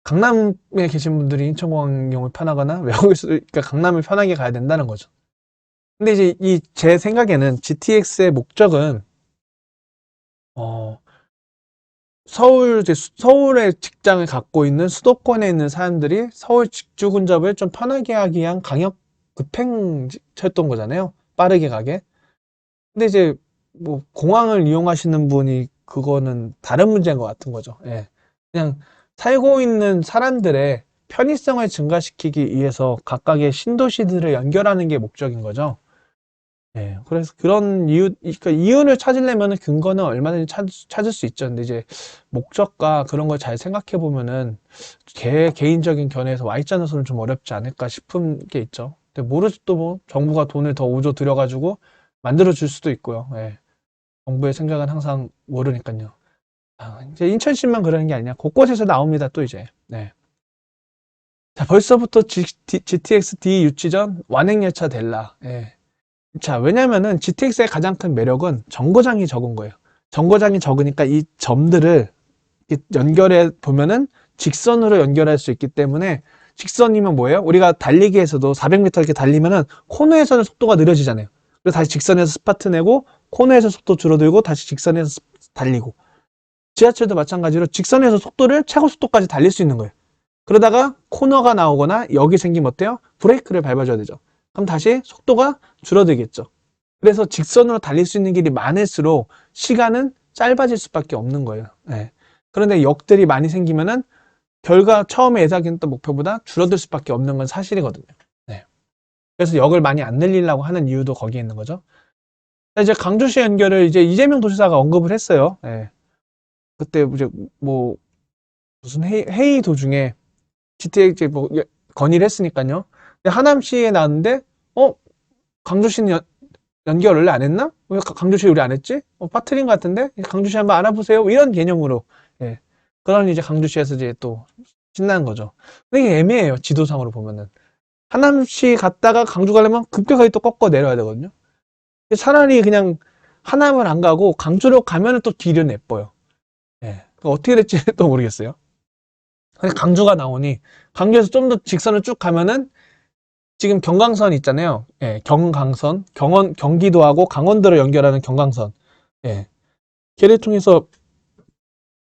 강남에 계신 분들이 인천공항 이용을 편하거나 외국에서 그러니까 강남을 편하게 가야 된다는 거죠. 근데 이제 제 생각에는 GTX의 목적은 어, 서울에 직장을 갖고 있는 수도권에 있는 사람들이 서울 직주 근접을 좀 편하게 하기 위한 강력 급행쳤던 거잖아요. 빠르게 가게. 근데 이제 뭐 공항을 이용하시는 분이 그거는 다른 문제인 것 같은 거죠. 예. 그냥 살고 있는 사람들의 편의성을 증가시키기 위해서 각각의 신도시들을 연결하는 게 목적인 거죠. 예. 그래서 그런 그러니까 이유를 찾으려면 근거는 얼마든지 찾을 수 있죠. 근데 이제 목적과 그런 걸 잘 생각해 보면은 개인적인 견해에서 Y자노선은 좀 어렵지 않을까 싶은 게 있죠. 근데 모르지 또 뭐 정부가 돈을 더 우조 들여가지고 만들어 줄 수도 있고요. 예. 정부의 생각은 항상 모르니까요. 아, 이제 인천시만 그러는 게 아니냐. 곳곳에서 나옵니다. 또 이제. 네. 자, 벌써부터 GTX D 유치 전 완행열차 될라. 예. 자, 왜냐면은 GTX의 가장 큰 매력은 정거장이 적은 거예요. 정거장이 적으니까 이 점들을 이렇게 연결해 보면은 직선으로 연결할 수 있기 때문에 직선이면 뭐예요? 우리가 달리기에서도 400m 이렇게 달리면은 코너에서는 속도가 느려지잖아요. 그래서 다시 직선에서 스파트 내고 코너에서 속도 줄어들고 다시 직선에서 달리고 지하철도 마찬가지로 직선에서 속도를 최고 속도까지 달릴 수 있는 거예요. 그러다가 코너가 나오거나 여기 생기면 어때요? 브레이크를 밟아줘야 되죠. 그럼 다시 속도가 줄어들겠죠. 그래서 직선으로 달릴 수 있는 길이 많을수록 시간은 짧아질 수밖에 없는 거예요. 네. 그런데 역들이 많이 생기면은 결과 처음에 예상했던 목표보다 줄어들 수밖에 없는 건 사실이거든요. 네. 그래서 역을 많이 안 늘리려고 하는 이유도 거기에 있는 거죠. 이제 강주시 연결을 이제 이재명 도지사가 언급을 했어요. 네. 그때 이제 뭐 무슨 회의 도중에 GTX 뭐 건의를 했으니까요. 근데 하남시에 나왔는데 강주시는 연결 원래 안 했나? 왜 강주시 우리 안 했지? 빠뜨린 것 같은데? 강주시 한번 알아보세요. 이런 개념으로. 예. 그런 이제 강주시에서 이제 또 신나는 거죠. 근데 이게 애매해요. 지도상으로 보면은. 하남시 갔다가 강주 가려면 급격하게 또 꺾어 내려야 되거든요. 차라리 그냥 하남을 안 가고 강주로 가면은 또 길은 예뻐요. 예. 어떻게 될지 또 모르겠어요. 근데 강주가 나오니 강주에서 좀 더 직선을 쭉 가면은 지금 경강선 있잖아요. 예, 경강선, 경기도하고 강원도를 연결하는 경강선. 예, 걔를 통해서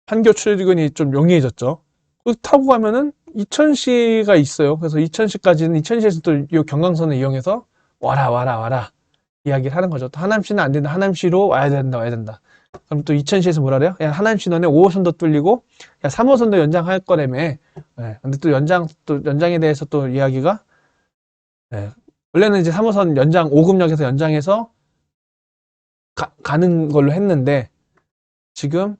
판교 출근이 좀 용이해졌죠. 그 타고 가면은 이천시가 있어요. 그래서 이천시에서 또 이 경강선을 이용해서 와라 이야기를 하는 거죠. 또 하남시는 안 된다. 하남시로 와야 된다. 그럼 또 이천시에서 뭐라 그래요? 야, 하남시 너네 5호선도 뚫리고 야, 3호선도 연장할 거라며. 예, 근데 또 연장에 대해서 또 이야기가 예, 원래는 이제 3호선 연장 5급역에서 연장해서 가는 걸로 했는데 지금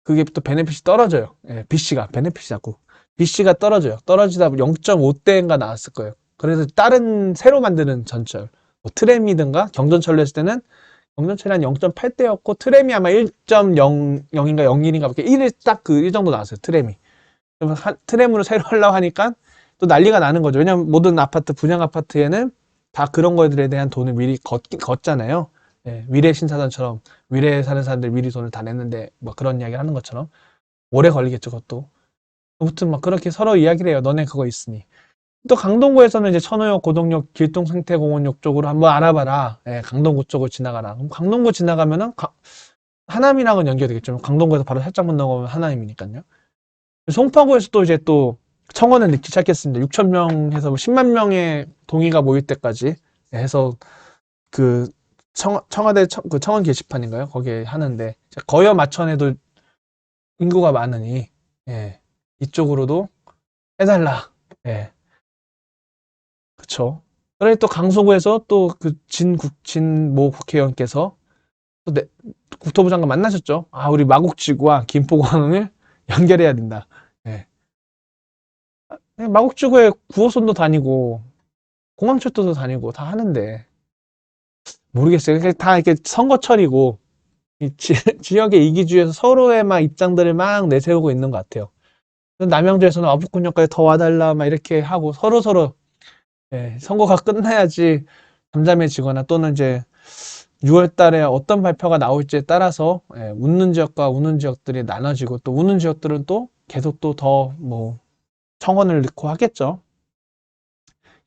그게 또 베네핏이 떨어져요. 예, 베네핏이 자꾸 BC가 떨어져요. 떨어지다 0.5대인가 나왔을 거예요. 그래서 다른 새로 만드는 전철 뭐 트램이든가 경전철로 했을 때는 경전철이 한 0.8대였고 트램이 아마 1.00인가 01인가 밖에 1이 딱 그 1 정도 나왔어요. 트램이. 그래서 트램으로 새로 하려고 하니까 또 난리가 나는 거죠. 왜냐면 모든 아파트 분양 아파트에는 다 그런 거들에 대한 돈을 미리 걷잖아요. 예, 위례 신사단처럼 위례에 사는 사람들 미리 돈을 다 냈는데 뭐 그런 이야기를 하는 것처럼 오래 걸리겠죠, 그것도. 아무튼 막 그렇게 서로 이야기를 해요. 너네 그거 있으니. 또 강동구에서는 이제 천호역, 고덕역, 길동생태공원역 쪽으로 한번 알아봐라. 예, 강동구 쪽을 지나가라. 그럼 강동구 지나가면은 하남이랑은 연결되겠죠. 강동구에서 바로 살짝만 넘어가면 하남이니까요. 송파구에서 또 이제 또 청원을 넣기 시작했습니다. 6천 명 해서 10만 명의 동의가 모일 때까지 해서 그 청와대 그 청원 게시판인가요? 거기에 하는데 거여 마천에도 인구가 많으니 예, 이쪽으로도 해달라. 예, 그쵸. 그래 또 강서구에서 또 그 진모 국회의원께서 또 국토부 장관 만나셨죠. 아 우리 마곡지구와 김포공항을 연결해야 된다. 예. 마곡지구에 9호선도 다니고 공항철도도 다니고 다 하는데 모르겠어요. 다 이렇게 선거철이고 이 지역의 이기주의에서 서로의 막 입장들을 막 내세우고 있는 것 같아요. 남양주에서는 아북군역까지 더 와달라 막 이렇게 하고 서로 예, 선거가 끝나야지 잠잠해지거나 또는 이제 6월 달에 어떤 발표가 나올지에 따라서 예, 웃는 지역과 우는 지역들이 나눠지고 또 우는 지역들은 또 계속 또 더 뭐 청원을 넣고 하겠죠.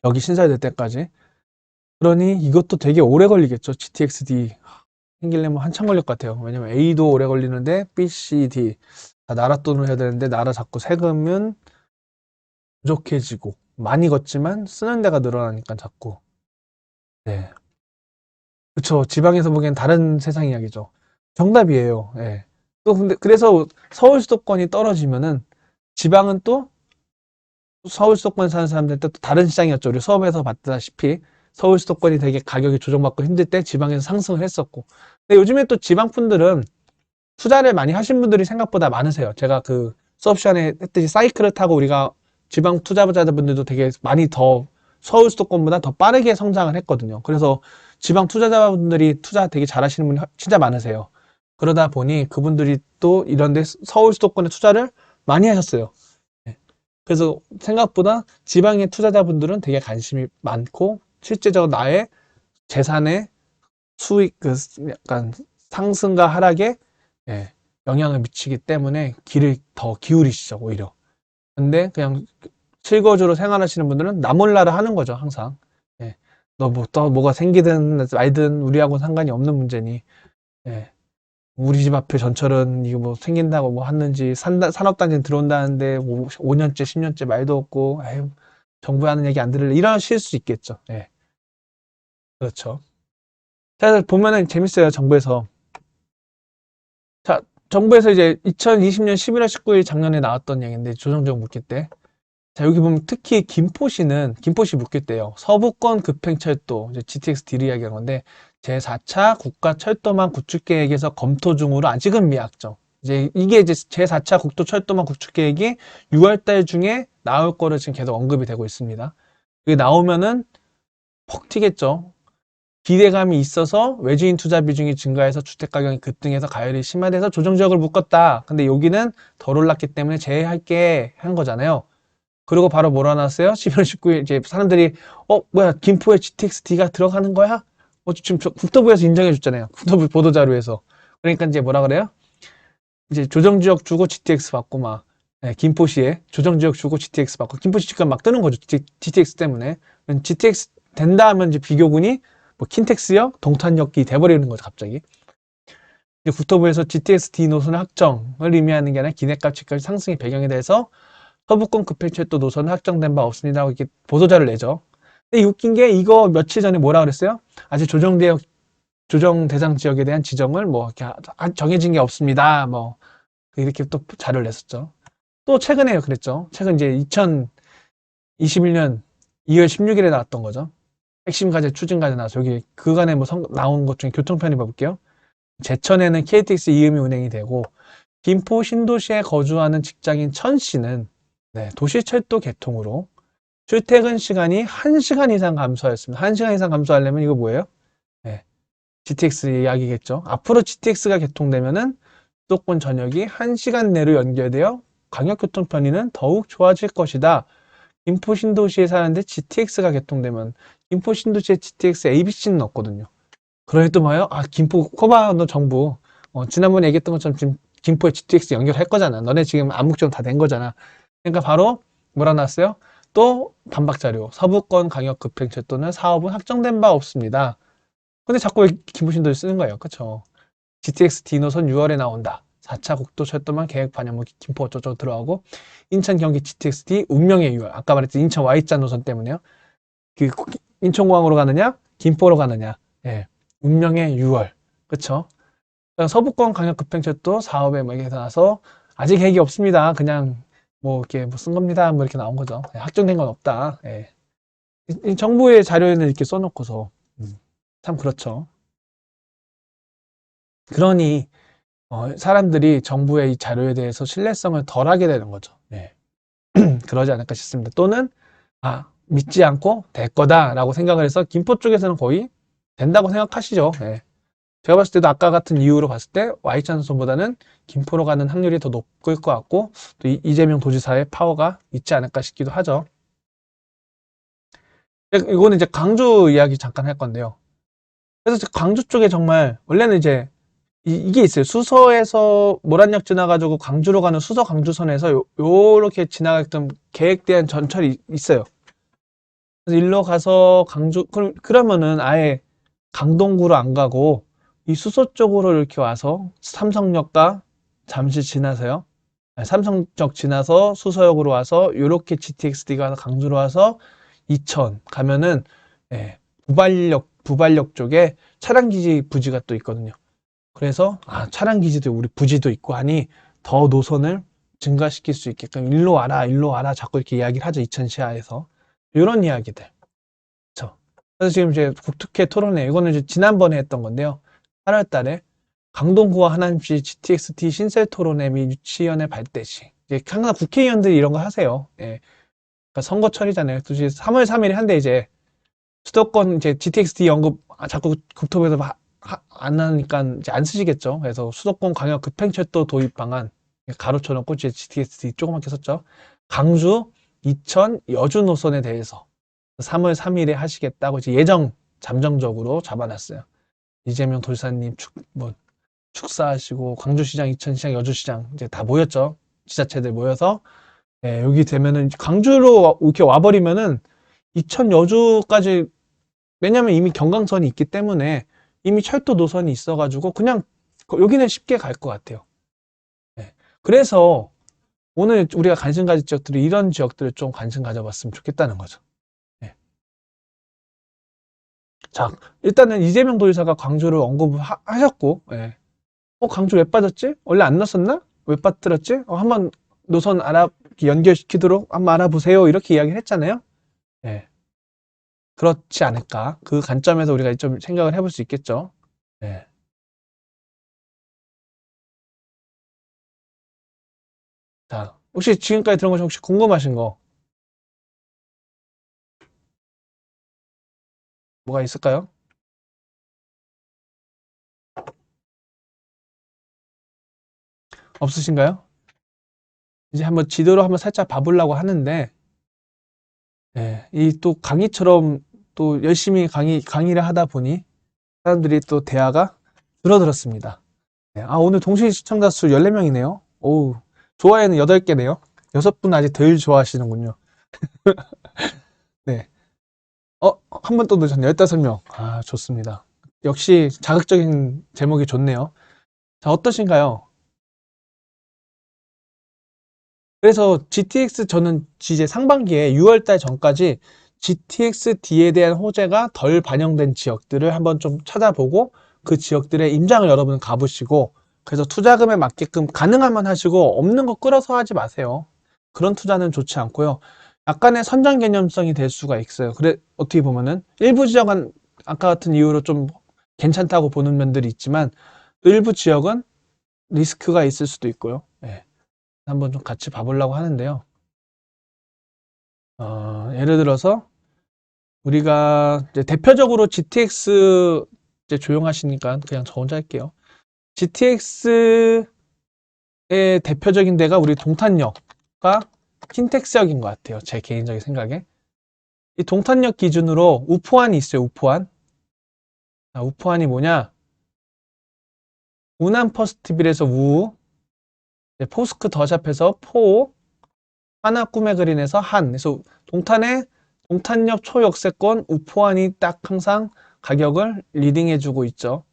여기 신설될 때까지. 그러니 이것도 되게 오래 걸리겠죠. GTX-D. 생기려면 한참 걸릴 것 같아요. 왜냐면 A도 오래 걸리는데 B, C, D 다 나라 돈으로 해야 되는데 나라 자꾸 세금은 부족해지고 많이 걷지만 쓰는 데가 늘어나니까 자꾸. 네. 그쵸. 지방에서 보기엔 다른 세상 이야기죠. 정답이에요. 예. 또 근데 그래서 서울 수도권이 떨어지면은 지방은 또 서울 수도권 사는 사람들한테 또 다른 시장이었죠. 우리 수업에서 봤다시피 서울 수도권이 되게 가격이 조정받고 힘들 때 지방에서 상승을 했었고. 근데 요즘에 또 지방 분들은 투자를 많이 하신 분들이 생각보다 많으세요. 제가 그 수업 시간에 했듯이 사이클을 타고 우리가 지방 투자자분들도 되게 많이 더 서울 수도권보다 더 빠르게 성장을 했거든요. 그래서 지방 투자자분들이 투자 되게 잘하시는 분이 진짜 많으세요. 그러다 보니 그분들이 또 이런데 서울 수도권에 투자를 많이 하셨어요. 네. 그래서 생각보다 지방의 투자자분들은 되게 관심이 많고 실제적으로 나의 재산의 수익 그 약간 상승과 하락에 예, 영향을 미치기 때문에 귀를 더 기울이시죠 오히려. 근데 그냥 실거주로 생활하시는 분들은 나 몰라라 하는 거죠 항상. 예, 너 뭐 또 뭐가 생기든 말든 우리하고는 상관이 없는 문제니. 예, 우리 집 앞에 전철은 이거 뭐 생긴다고 뭐 하는지 산업단지 들어온다는데 5년째 10년째 말도 없고 에휴, 정부 하는 얘기 안 들을래 이러실 수 있겠죠. 예, 그렇죠. 자 보면은 재밌어요 정부에서. 자, 정부에서 이제 2020년 11월 19일 작년에 나왔던 얘기인데 조정적 묵기 때. 자, 여기 보면 특히 김포시 묵기 때요. 서부권 급행철도, 이제 GTX D를 이야기한 건데, 제4차 국가철도망 구축 계획에서 검토 중으로 아직은 미확정. 이게 제4차 국토철도망 구축 계획이 6월 달 중에 나올 거로 지금 계속 언급이 되고 있습니다. 이게 나오면은 퍽 튀겠죠. 기대감이 있어서 외주인 투자 비중이 증가해서 주택 가격이 급등해서 가열이 심화돼서 조정 지역을 묶었다. 근데 여기는 덜 올랐기 때문에 제외할게 한 거잖아요. 그리고 바로 뭐라 나왔어요? 11월 19일 이제 사람들이 뭐야 김포에 GTX-D가 들어가는 거야? 지금 국토부에서 인정해 줬잖아요. 국토부 보도자료에서. 그러니까 이제 뭐라 그래요? 이제 조정 지역 주고 GTX 받고 막 네, 김포시에 조정 지역 주고 GTX 받고 김포시 지금 막 뜨는 거죠. GTX 때문에. GTX 된다 하면 이제 비교군이 뭐 킨텍스역, 동탄역이 돼버리는 거죠, 갑자기. 이제 국토부에서 GTX-D 노선의 확정을 의미하는 게 아니라 기내값 집값 상승의 배경에 대해서 서부권 급행철도 노선은 확정된 바 없습니다. 이렇게 보도자를 내죠. 근데 웃긴 게 이거 며칠 전에 뭐라 그랬어요? 아직 조정 대상 지역에 대한 지정을 뭐 이렇게 정해진 게 없습니다. 뭐 이렇게 또 자료를 냈었죠. 또 최근에 그랬죠. 최근 이제 2021년 2월 16일에 나왔던 거죠. 핵심 과제 추진 과제 나와서 여기 그간에 뭐 나온 것 중에 교통편이 봐볼게요. 제천에는 KTX 이음이 운행이 되고 김포 신도시에 거주하는 직장인 천 씨는 네, 도시철도 개통으로 출퇴근 시간이 1시간 이상 감소하였습니다. 1시간 이상 감소하려면 이거 뭐예요? 네, GTX 이야기겠죠. 앞으로 GTX가 개통되면은 수도권 전역이 1시간 내로 연결되어 광역교통 편의는 더욱 좋아질 것이다. 김포 신도시에 사는데 GTX가 개통되면 김포 신도시에 GTX ABC는 없거든요. 그러니 또 뭐예요? 김포 코바 너 정부 지난번에 얘기했던 것처럼 지금 김포에 GTX 연결할 거잖아. 너네 지금 암묵적 다 된 거잖아. 그러니까 바로 뭐라 나왔어요? 또 반박 자료. 서부권 광역 급행철도는 사업은 확정된 바 없습니다. 근데 자꾸 왜 김포 신도시 쓰는 거예요? 그쵸? GTX D 노선 6월에 나온다. 4차 국도철도만 계획 반영 후 김포 어쩌고 들어가고 인천 경기 GTX D 운명의 6월. 아까 말했던 인천 Y자 노선 때문에요. 그 인천공항으로 가느냐, 김포로 가느냐. 예. 운명의 6월. 그쵸? 서부권 광역 급행철도 사업에 뭐 이렇게 나와서 아직 계획이 없습니다. 그냥 뭐 이렇게 뭐 쓴 겁니다. 뭐 이렇게 나온 거죠. 확정된 건 없다. 예. 이 정부의 자료에는 이렇게 써놓고서 참 그렇죠. 그러니 사람들이 정부의 이 자료에 대해서 신뢰성을 덜 하게 되는 거죠. 네. 그러지 않을까 싶습니다. 또는 믿지 않고 될 거다라고 생각을 해서 김포 쪽에서는 거의 된다고 생각하시죠. 네. 제가 봤을 때도 아까 같은 이유로 봤을 때 Y자 노선보다는 김포로 가는 확률이 더 높을 것 같고 또 이재명 도지사의 파워가 있지 않을까 싶기도 하죠. 이거는 이제 광주 이야기 잠깐 할 건데요. 그래서 광주 쪽에 정말 원래는 이제 이게 있어요. 수서에서 모란역 지나가지고 광주로 가는 수서 광주선에서 요렇게 지나가던 계획된 전철이 있어요. 그래서 일로 가서 그러면은 아예 강동구로 안 가고 이 수소 쪽으로 이렇게 와서 삼성역과 잠시 지나서요. 삼성역 지나서 수서역으로 와서 이렇게 GTX-D가 강주로 와서 이천 가면은 예, 부발역 쪽에 차량기지 부지가 또 있거든요. 그래서 차량기지도 우리 부지도 있고 하니 더 노선을 증가시킬 수 있게끔 일로 와라 자꾸 이렇게 이야기를 하죠. 이천시야에서 이런 이야기들. 그렇죠. 그래서 지금 이제 국토회 토론회 이거는 이제 지난번에 했던 건데요. 8월 달에 강동구와 하남시 GTX-D 신설 토론회 및 유치위원회 발대 시 이제 항상 국회의원들이 이런 거 하세요. 예. 그러니까 선거철이잖아요. 또 이제 3월 3일에 한데 이제 수도권 이제 GTX-D 언급 자꾸 국토부에서 안 하니까 이제 안 쓰시겠죠. 그래서 수도권 광역 급행철도 도입 방안 가로쳐놓고 이제 GTX-D 조그맣게 썼죠. 강주, 이천, 여주 노선에 대해서 3월 3일에 하시겠다고 이제 예정 잠정적으로 잡아놨어요. 이재명 도지사님 축사하시고 광주시장, 이천시장, 여주시장 이제 다 모였죠. 지자체들 모여서 여기 되면은 광주로 이렇게 와버리면은 이천 여주까지 왜냐면 이미 경강선이 있기 때문에 이미 철도 노선이 있어가지고 그냥 여기는 쉽게 갈 것 같아요. 그래서 오늘 우리가 관심 가질 지역들이 이런 지역들을 좀 관심 가져봤으면 좋겠다는 거죠. 자, 일단은 이재명 도지사가 광주를 언급하셨고, 광주 왜 빠졌지? 원래 안 났었나? 왜 빠뜨렸지? 한번 노선 연결시키도록 한번 알아보세요. 이렇게 이야기를 했잖아요. 예. 그렇지 않을까. 그 관점에서 우리가 좀 생각을 해볼 수 있겠죠. 예. 자, 혹시 지금까지 들은 거 혹시 궁금하신 거 뭐가 있을까요? 없으신가요? 이제 한번 지도로 한번 살짝 봐보려고 하는데, 이 또 강의처럼 또 열심히 강의를 하다 보니 사람들이 또 대화가 줄어들었습니다. 오늘 동시 시청자 수 14명이네요. 오우, 좋아요는 8개네요. 6분 아직 덜 좋아하시는군요. 네. 한 번 또 넣으셨네요. 15명. 좋습니다. 역시 자극적인 제목이 좋네요. 자, 어떠신가요? 그래서 GTX 저는 이제 상반기에 6월달 전까지 GTX-D에 대한 호재가 덜 반영된 지역들을 한번 좀 찾아보고 그 지역들의 임장을 여러분 가보시고 그래서 투자금에 맞게끔 가능하면 하시고 없는 거 끌어서 하지 마세요. 그런 투자는 좋지 않고요. 약간의 선정 개념성이 될 수가 있어요. 그래 어떻게 보면은 일부 지역은 아까 같은 이유로 좀 괜찮다고 보는 면들이 있지만 또 일부 지역은 리스크가 있을 수도 있고요. 한번 좀 같이 봐보려고 하는데요. 예를 들어서 우리가 이제 대표적으로 GTX 이제 조용하시니까 그냥 저 혼자 할게요. GTX의 대표적인 데가 우리 동탄역과 킨텍스역인 것 같아요. 제 개인적인 생각에. 이 동탄역 기준으로 우포안이 있어요. 우포안. 우포안이 뭐냐? 우남 퍼스티빌에서 우, 포스크 더샵에서 포, 하나 꿈의 그린에서 한. 그래서 동탄역 초역세권 우포안이 딱 항상 가격을 리딩해주고 있죠.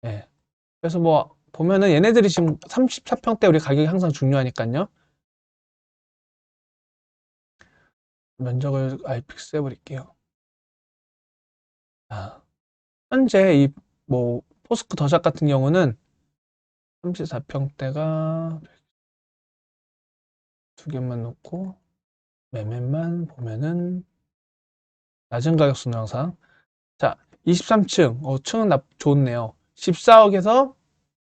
예. 그래서 뭐 보면은 얘네들이 지금 34평대 우리 가격이 항상 중요하니까요. 면적을 아이픽스 해버릴게요. 현재 이 뭐 포스코 더샵 같은 경우는 34평대가 두 개만 놓고 매매만 보면은 낮은 가격 순 항상. 자, 23층. 층은 좋네요. 14억에서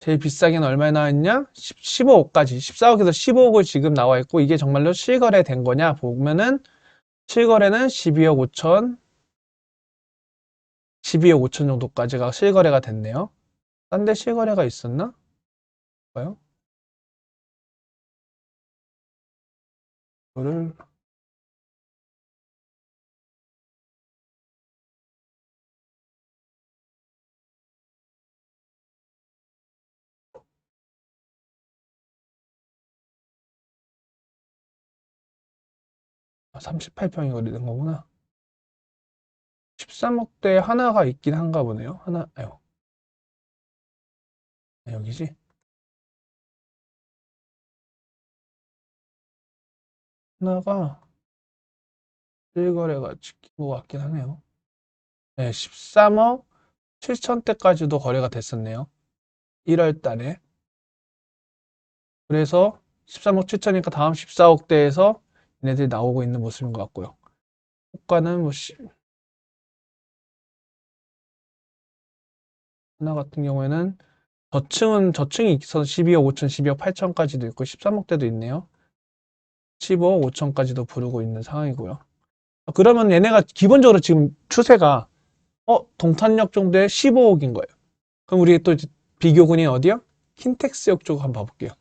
제일 비싸게는 얼마에 나왔냐? 15억까지. 14억에서 15억을 지금 나와 있고 이게 정말로 실거래 된 거냐? 보면은 실거래는 12억 5천, 12억 5천 정도까지가 실거래가 됐네요. 딴 데 실거래가 있었나? 봐요. 이거를 38평이 거래된 거구나. 13억대 하나가 있긴 한가 보네요. 하나, 아유. 여기지? 하나가 실거래가 찍힌 것 같긴 하네요. 네, 13억 7천대까지도 거래가 됐었네요. 1월 달에. 그래서 13억 7천이니까 다음 14억대에서 얘네들이 나오고 있는 모습인 것 같고요. 호가는 뭐 하나 같은 경우에는 저층이 있어서 12억 5천, 12억 8천까지도 있고 13억대도 있네요. 15억 5천까지도 부르고 있는 상황이고요. 그러면 얘네가 기본적으로 지금 추세가 동탄역 정도의 15억인 거예요. 그럼 우리 또 비교군이 어디요? 킨텍스역 쪽 한번 봐볼게요.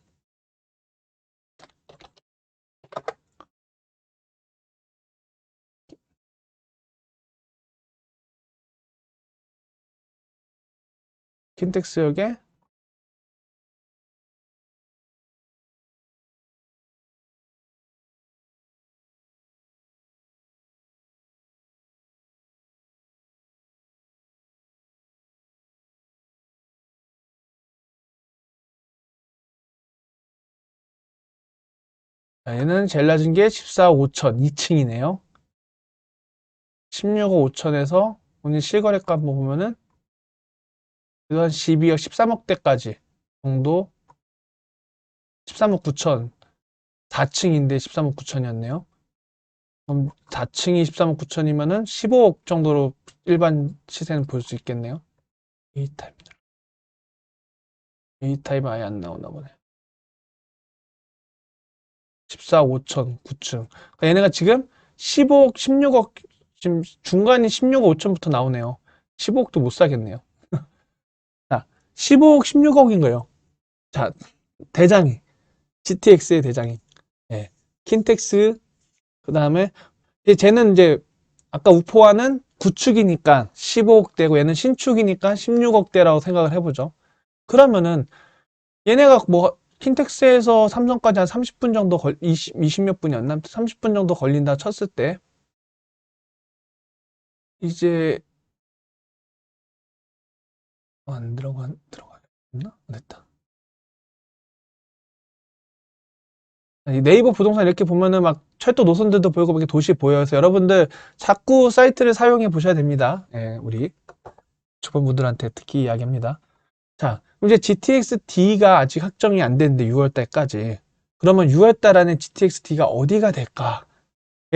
킨텍스역에 얘는 제일 낮은 게 14억 5천, 2층이네요. 16억 5천에서 오늘 실거래가 한번 보면은 한 12억, 13억대까지 정도 13억 9천, 4층인데 13억 9천이었네요. 그럼 4층이 13억 9천이면은 15억 정도로 일반 시세는 볼 수 있겠네요. A타입. A타입 아예 안 나오나 보네. 14억 5천, 9층. 그러니까 얘네가 지금 15억, 16억, 지금 중간이 16억 5천부터 나오네요. 15억도 못 사겠네요. 자, 15억, 16억인 거예요. 자, 대장이. GTX의 대장이. 예. 킨텍스, 그 다음에, 쟤는 이제, 아까 우포화는 구축이니까 15억대고 얘는 신축이니까 16억대라고 생각을 해보죠. 그러면은, 얘네가 뭐, 킨텍스에서 삼성까지 한 30분 정도 20몇 분이었나? 30분 정도 걸린다 쳤을 때, 이제, 안 들어가나? 됐다. 이 네이버 부동산 이렇게 보면은 막 철도 노선들도 보이고 이렇게 도시 보여서 여러분들 자꾸 사이트를 사용해 보셔야 됩니다. 예, 우리 초보분들한테 특히 이야기합니다. 자, 이제 GTX-D가 아직 확정이 안 됐는데 6월 달까지. 그러면 6월 달 안에 GTX-D가 어디가 될까에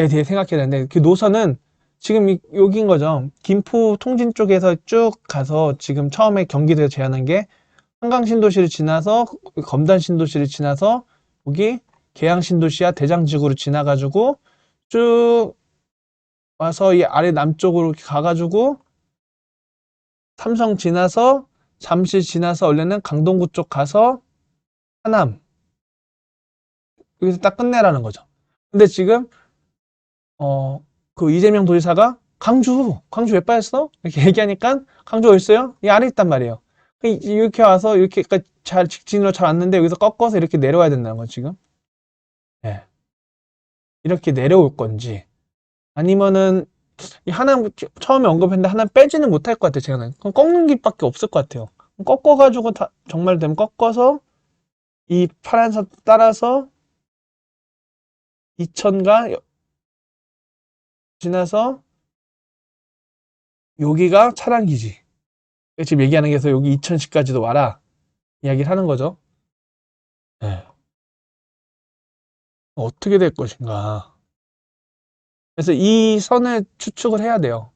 대해 생각해야 되는데 그 노선은 지금 여기인 거죠. 김포 통진 쪽에서 쭉 가서 지금 처음에 경기도에 제한한 게 한강 신도시를 지나서 검단 신도시를 지나서 여기 계양 신도시야 대장지구로 지나가지고 쭉 와서 이 아래 남쪽으로 가가지고 삼성 지나서 잠실 지나서 원래는 강동구 쪽 가서 하남 여기서 딱 끝내라는 거죠. 근데 지금 그 이재명 도지사가 광주 왜 빠졌어? 이렇게 얘기하니까 광주 어디 있어요? 이 안에 있단 말이에요. 이렇게 와서 이렇게 잘 직진으로 잘 왔는데 여기서 꺾어서 이렇게 내려와야 된다는 거죠 지금. 예. 이렇게 내려올 건지 아니면은 이 하나 처음에 언급했는데 하나 빼지는 못할 것 같아요. 제가 그럼 꺾는 길밖에 없을 것 같아요. 꺾어가지고 정말 되면 꺾어서 이 파란선 따라서 이천가 지나서 여기가 차량기지. 지금 얘기하는 게서 여기 이천시까지도 와라 이야기를 하는 거죠. 네. 어떻게 될 것인가. 그래서 이 선을 추측을 해야 돼요.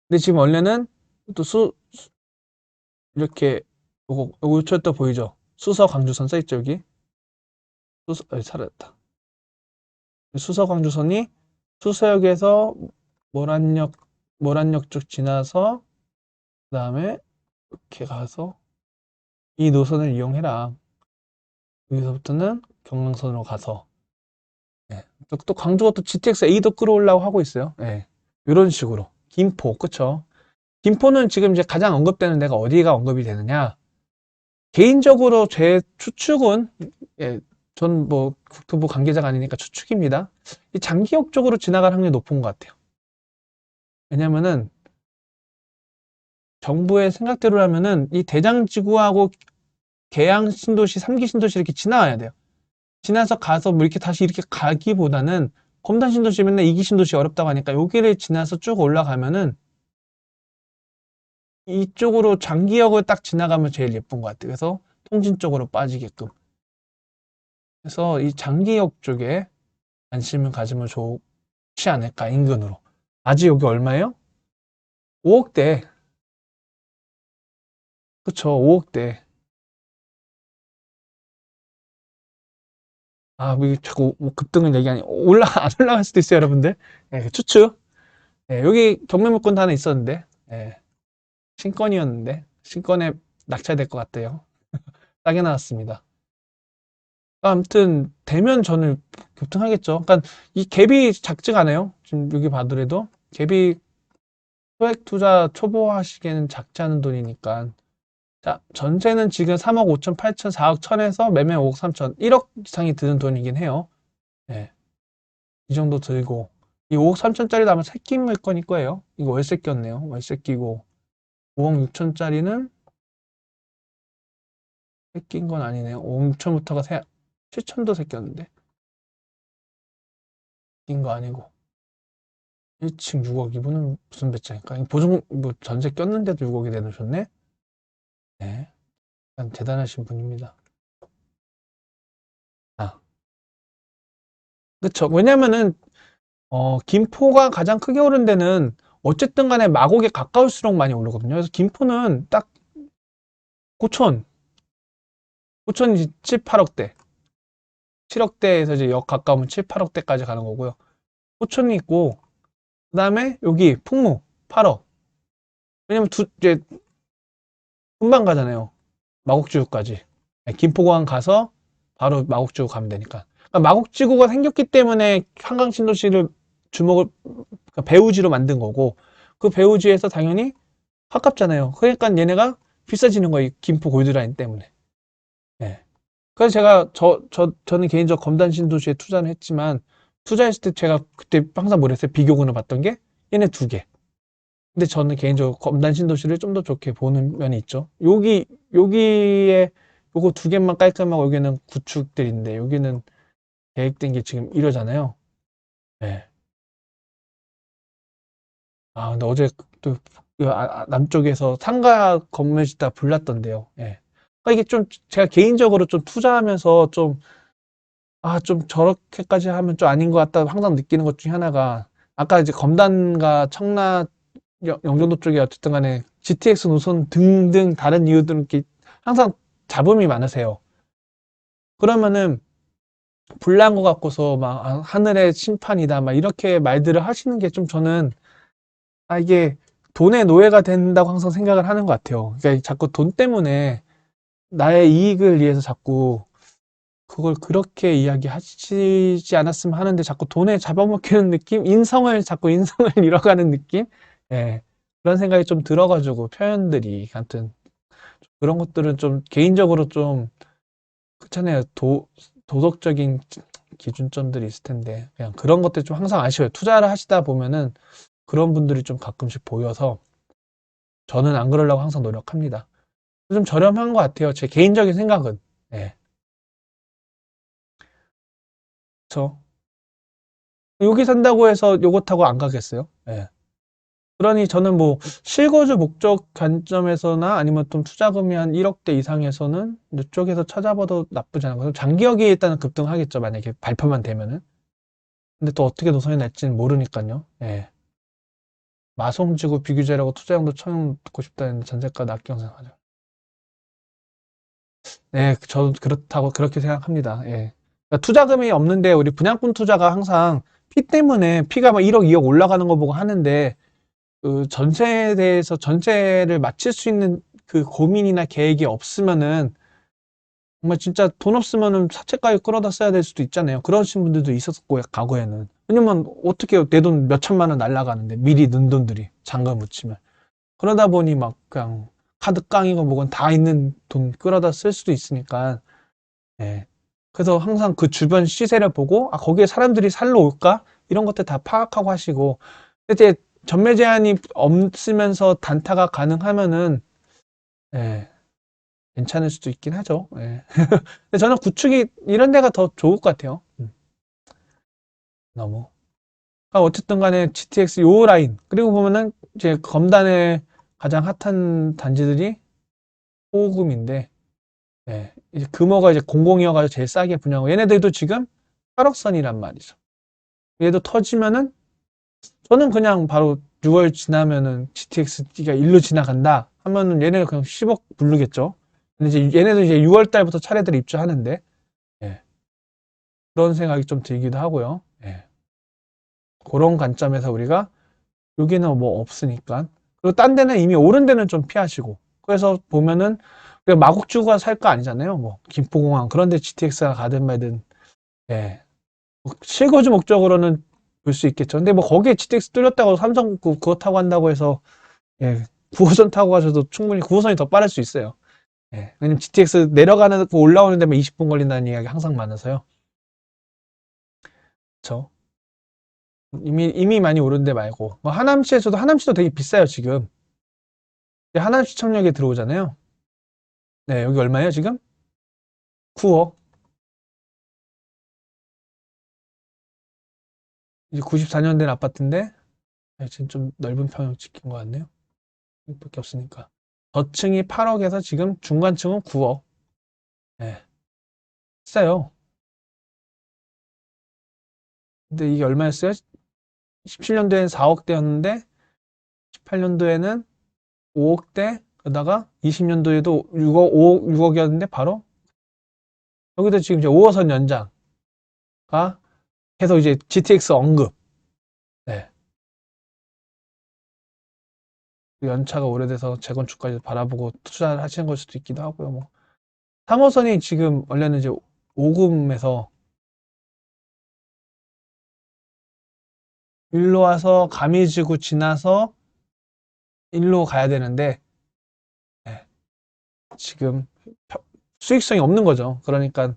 근데 지금 원래는 또 이렇게 요거 철도 보이죠? 수서 광주선 써있죠 여기? 사라졌다. 수서 광주선이 수서역에서 모란역 쪽 지나서 그 다음에 이렇게 가서 이 노선을 이용해라. 여기서부터는 경랑선으로 가서 예. 또 광주가 또 GTX A도 끌어올라고 하고 있어요. 예. 이런 식으로 김포 그쵸? 김포는 지금 이제 가장 언급되는 데가 어디가 언급이 되느냐? 개인적으로 제 추측은 예, 전 뭐 국토부 관계자가 아니니까 추측입니다. 이 장기역 쪽으로 지나갈 확률이 높은 것 같아요. 왜냐면은 정부의 생각대로라면은 이 대장지구하고 계양 신도시, 3기 신도시 이렇게 지나와야 돼요. 지나서 가서 뭐 이렇게 다시 이렇게 가기보다는 검단 신도시 맨날 2기 신도시 어렵다고 하니까 여기를 지나서 쭉 올라가면은 이쪽으로 장기역을 딱 지나가면 제일 예쁜 것 같아요. 그래서 통진 쪽으로 빠지게끔. 그래서 이 장기역 쪽에 관심을 가지면 좋지 않을까, 인근으로. 아직 여기 얼마예요? 5억대. 그쵸, 5억대. 아, 뭐 자꾸 뭐 급등을 얘기하니 안 올라갈 수도 있어요, 여러분들. 예, 그 추측. 예, 여기 경매물건도 하나 있었는데, 예, 신건이었는데, 신건에 낙찰될 것 같아요. 싸게 나왔습니다. 아무튼 되면 저는 급등하겠죠. 그러니까 이 갭이 작지가 않아요. 지금 여기 봐더라도 갭이 소액 투자 초보 하시기에는 작지 않은 돈이니까. 자, 전세는 지금 3억 5천, 8천, 4억 1천에서 매매 5억 3천, 1억 이상이 드는 돈이긴 해요. 예, 이 정도 들고 이 5억 3천짜리도 아마 새끼 물건일 거예요. 이거 월세 꼈네요. 월세 끼고 5억 6천짜리는 새끼인 건 아니네요. 5억 6천부터가 7천도 새꼈는데 새끼인 거 아니고 1층 6억 이분은 무슨 배짱일까? 보증 뭐 전세 꼈는데도 6억이 내놓으셨네. 네, 대단하신 분입니다. 아, 그쵸. 왜냐면은 김포가 가장 크게 오른 데는 어쨌든 간에 마곡에 가까울수록 많이 오르거든요. 그래서 김포는 딱 고촌, 고촌이 7, 8억대, 7억대에서 이제 역 가까우면 7, 8억대까지 가는 거고요. 고촌이 있고, 그 다음에 여기 풍무 8억. 왜냐면 이제 금방 가잖아요. 마곡지구까지. 네, 김포공항 가서 바로 마곡지구 가면 되니까. 그러니까 마곡지구가 생겼기 때문에 한강신도시를 주목을, 그러니까 배우지로 만든 거고, 그 배우지에서 당연히 가깝잖아요. 그러니까 얘네가 비싸지는 거예요. 김포 골드라인 때문에. 예. 그래서 저는 개인적으로 검단 신도시에 투자를 했지만, 투자했을 때 제가 그때 항상 뭐랬어요? 비교군을 봤던 게 얘네 두 개. 근데 저는 개인적으로 검단 신도시를 좀 더 좋게 보는 면이 있죠. 여기에 요거 두 개만 깔끔하고 여기는 구축들인데 여기는 계획된 게 지금 이러잖아요. 예. 아, 근데 어제 또 남쪽에서 상가 건물 짓다 불났던데요. 예. 그러니까 이게 좀 제가 개인적으로 좀 투자하면서 좀, 아, 좀 저렇게까지 하면 좀 아닌 것 같다 항상 느끼는 것 중에 하나가 아까 이제 검단과 청라 영종도 쪽에 어쨌든 간에 GTX 노선 등등 다른 이유들은 이렇게 항상 잡음이 많으세요. 그러면은 불난 것 같고서 막 하늘의 심판이다 막 이렇게 말들을 하시는 게 좀 저는 이게 돈의 노예가 된다고 항상 생각을 하는 것 같아요. 그러니까 자꾸 돈 때문에 나의 이익을 위해서 자꾸 그걸 그렇게 이야기하시지 않았으면 하는데 자꾸 돈에 잡아먹히는 느낌? 자꾸 인성을 잃어가는 느낌? 예. 그런 생각이 좀 들어가지고 표현들이 하여튼 그런 것들은 좀 개인적으로 좀 그렇잖아요. 도덕적인 기준점들이 있을 텐데 그냥 그런 것들이 좀 항상 아쉬워요. 투자를 하시다 보면은 그런 분들이 좀 가끔씩 보여서 저는 안 그러려고 항상 노력합니다. 좀 저렴한 것 같아요. 제 개인적인 생각은. 예. 그쵸. 여기 산다고 해서 요거 타고 안 가겠어요? 예. 그러니 저는 뭐 실거주 목적 관점에서나 아니면 좀 투자금이 한 1억대 이상에서는 이쪽에서 찾아봐도 나쁘지 않은 거예요. 장기역이 일단은 급등하겠죠. 만약에 발표만 되면은. 근데 또 어떻게 노선이 날지는 모르니까요. 예. 마송지구 비규제라고 투자용도 처음 듣고 싶다는데 전세가 낮게 형성하죠. 네, 저도 그렇다고 그렇게 생각합니다. 예. 그러니까 투자금이 없는데 우리 분양권 투자가 항상 피 때문에 피가 막 1억, 2억 올라가는 거 보고 하는데 그 전세에 대해서 전세를 맞출 수 있는 그 고민이나 계획이 없으면은 정말 진짜 돈 없으면은 사채까지 끌어다 써야 될 수도 있잖아요. 그러신 분들도 있었고 과거에는. 왜냐면 어떻게 내 돈 몇 천만 원 날라가는데 미리 넣은 돈들이 잔금 묻히면 그러다 보니 막 그냥 카드 깡이고 뭐건 다 있는 돈 끌어다 쓸 수도 있으니까 예. 그래서 항상 그 주변 시세를 보고 거기에 사람들이 살러 올까 이런 것들 다 파악하고 하시고 이제 전매 제한이 없으면서 단타가 가능하면은 예, 괜찮을 수도 있긴 하죠. 예. 근데 저는 구축이 이런 데가 더 좋을 것 같아요. 너무. 어쨌든 간에 GTX 요 라인. 그리고 보면은 이제 검단의 가장 핫한 단지들이 호금인데, 예. 이제 금호가 이제 00이어가지고 제일 싸게 분양하고, 얘네들도 지금 8억선이란 말이죠. 얘도 터지면은, 저는 그냥 바로 6월 지나면은 GTX가 일로 지나간다 하면은 얘네가 그냥 10억 부르겠죠. 근데 이제 얘네도 이제 6월 달부터 차례대로 입주하는데, 예. 그런 생각이 좀 들기도 하고요. 예. 그런 관점에서 우리가 여기는 뭐 없으니까. 그리고 딴 데는 이미 오른 데는 좀 피하시고. 그래서 보면은 그냥 마곡주가 살 거 아니잖아요. 뭐 김포공항 그런 데 GTX가 가든 말든. 예. 뭐 실거주 목적으로는 볼 수 있겠죠. 근데 뭐 거기에 GTX 뚫렸다고 삼성 그거 타고 한다고 해서 예. 9호선 타고 가셔도 충분히 9호선이 더 빠를 수 있어요. 예. 왜냐면 GTX 내려가는 거 올라오는 데만 20분 걸린다는 이야기 항상 많아서요. 그렇죠. 이미 많이 오른 데 말고 뭐 하남시도 되게 비싸요 지금. 하남시청역에 들어오잖아요. 네, 여기 얼마예요 지금? 9억. 이제 94년 된 아파트인데 지금 좀 넓은 평형 찍힌 것 같네요. 이밖에 없으니까. 저층이 8억에서 지금 중간층은 9억. 네, 비싸요. 근데 이게 얼마였어요? 17년도에는 4억대였는데 18년도에는 5억대, 그러다가 20년도에도 6억이었는데 바로 여기도 지금 이제 5호선 연장가 계속 이제 GTX 언급. 네. 연차가 오래돼서 재건축까지 바라보고 투자를 하시는 걸 수도 있기도 하고요. 뭐 3호선이 지금 원래는 이제 오금에서 일로 와서 가미지구 지나서 일로 가야 되는데 네, 지금 수익성이 없는 거죠. 그러니까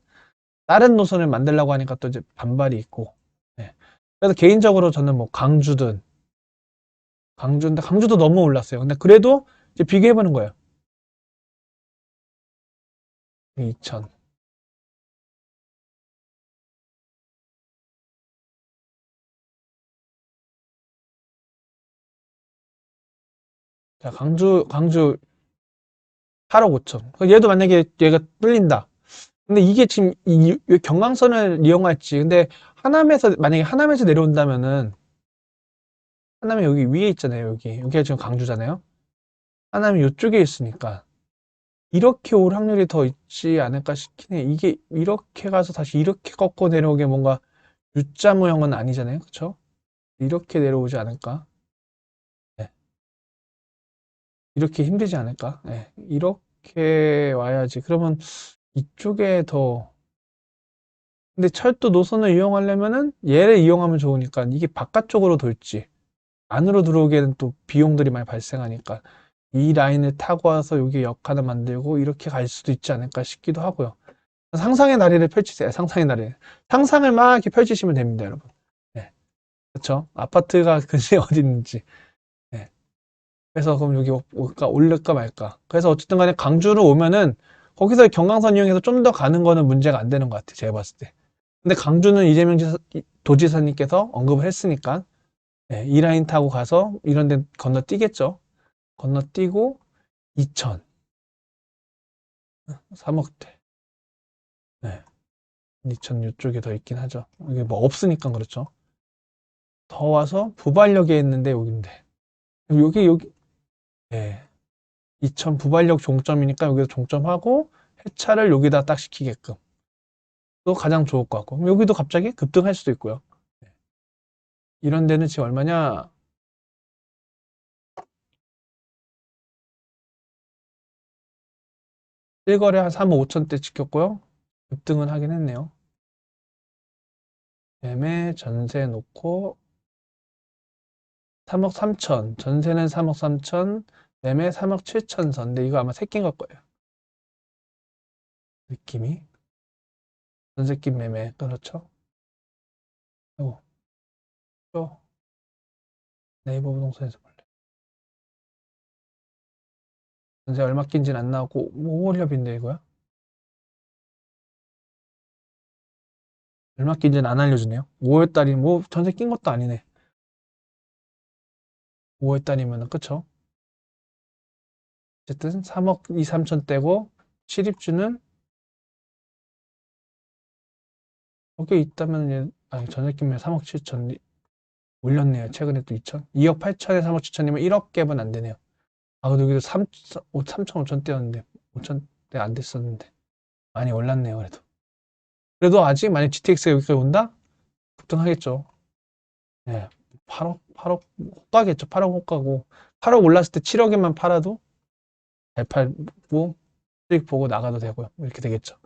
다른 노선을 만들려고 하니까 또 이제 반발이 있고. 네. 그래서 개인적으로 저는 뭐 강주인데 강주도 너무 올랐어요. 근데 그래도 이제 비교해 보는 거예요. 2000. 자, 강주 8억 5천. 얘도 만약에 얘가 뚫린다. 근데 이게 지금 경강선을 이용할지. 근데 만약에 하남에서 내려온다면은 하남이 여기 위에 있잖아요. 여기가 지금 강주잖아요. 하남이 이쪽에 있으니까 이렇게 올 확률이 더 있지 않을까 싶긴 해. 이게 이렇게 가서 다시 이렇게 꺾고 내려오게 뭔가 U자 모형은 아니잖아요. 그쵸? 이렇게 내려오지 않을까? 네. 이렇게 힘들지 않을까? 네. 이렇게 와야지. 그러면 이쪽에 더 근데 철도 노선을 이용하려면은 얘를 이용하면 좋으니까 이게 바깥쪽으로 돌지 안으로 들어오기에는 또 비용들이 많이 발생하니까 이 라인을 타고 와서 여기 역 하나 만들고 이렇게 갈 수도 있지 않을까 싶기도 하고요. 상상의 나래를 펼치세요. 상상의 나래. 상상을 막 이렇게 펼치시면 됩니다, 여러분. 네. 그렇죠? 아파트가 근처에 어디 있는지. 네. 그래서 그럼 여기 올릴까 말까. 그래서 어쨌든 간에 강주로 오면은 거기서 경강선 이용해서 좀 더 가는 거는 문제가 안 되는 것 같아요. 제가 봤을 때. 근데 강주는 도지사님께서 언급을 했으니까 네, 이 라인 타고 가서 이런 데 건너뛰겠죠. 건너뛰고 2천, 3억대. 네. 2천 이쪽에 더 있긴 하죠. 이게 뭐 없으니까 그렇죠. 더 와서 부발역에 있는데 여기인데. 여기, 네. 2천 부발역 종점이니까 여기서 종점하고 해차를 여기다 딱 시키게끔. 또 가장 좋을 것 같고. 여기도 갑자기 급등할 수도 있고요. 네. 이런 데는 지금 얼마냐? 1거래 한 3억 5천대 찍혔고요. 급등은 하긴 했네요. 매매 전세 놓고 3억 3천, 전세는 3억 3천, 매매 3억 7천 선. 근데 이거 아마 새끼인 걸 거예요. 느낌이. 전세낌 매매. 그렇죠? 어, 또 네이버 부동산에서 볼래. 전세 얼마 낀지는 안 나오고, 뭐 5월 협의인데 이거야? 얼마 낀지는 안 알려주네요. 5월 달이 뭐 전세 낀 것도 아니네. 5월 달이면은 그쵸? 어쨌든 3억 2, 3천대고 실입주는 거기에 있다면 아니 전세 끼면 3억 7천 올렸네요. 최근에 또 2천 2억 8천에 3억 7천이면 1억 갭은 안 되네요. 아 근데 여기도 3천 5천대였는데 5천대 안 됐었는데 많이 올랐네요. 그래도 아직 만약 GTX가 여기까지 온다? 급등하겠죠. 네. 8억 호가겠죠. 8억 호가고 8억 올랐을 때 7억에만 팔아도 잘 팔고 수익 보고 나가도 되고요. 이렇게 되겠죠.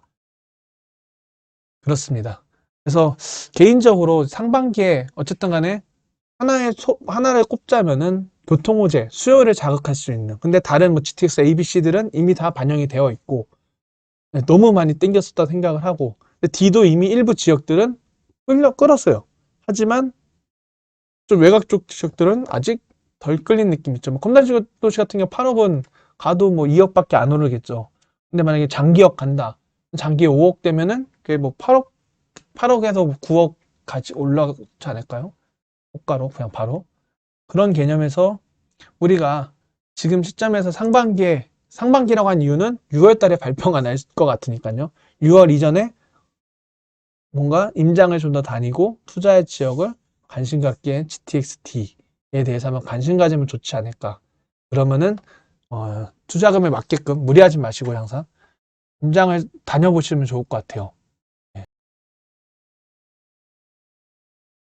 그렇습니다. 그래서 개인적으로 상반기에 어쨌든 간에 하나를 꼽자면은 교통호재, 수요를 자극할 수 있는. 근데 다른 뭐 GTX A, B, C들은 이미 다 반영이 되어 있고 너무 많이 땡겼었다 생각을 하고 근데 D도 이미 일부 지역들은 끌었어요. 하지만 좀 외곽 쪽 지역들은 아직 덜 끌린 느낌이 있죠. 뭐 컴단지 도시 같은 경우 8억은 가도 뭐 2억밖에 안 오르겠죠. 근데 만약에 장기역 간다. 장기에 5억 되면은 그게 뭐 8억에서 9억 같이 올라가지 않을까요? 호가로 그냥 바로. 그런 개념에서 우리가 지금 시점에서 상반기라고 한 이유는 6월 달에 발표가 날 것 같으니까요. 6월 이전에 뭔가 임장을 좀 더 다니고 투자의 지역을 관심 갖기엔 GTX-D에 대해서 한번 관심 가지면 좋지 않을까. 그러면은 투자금에 맞게끔 무리하지 마시고 항상 임장을 다녀보시면 좋을 것 같아요.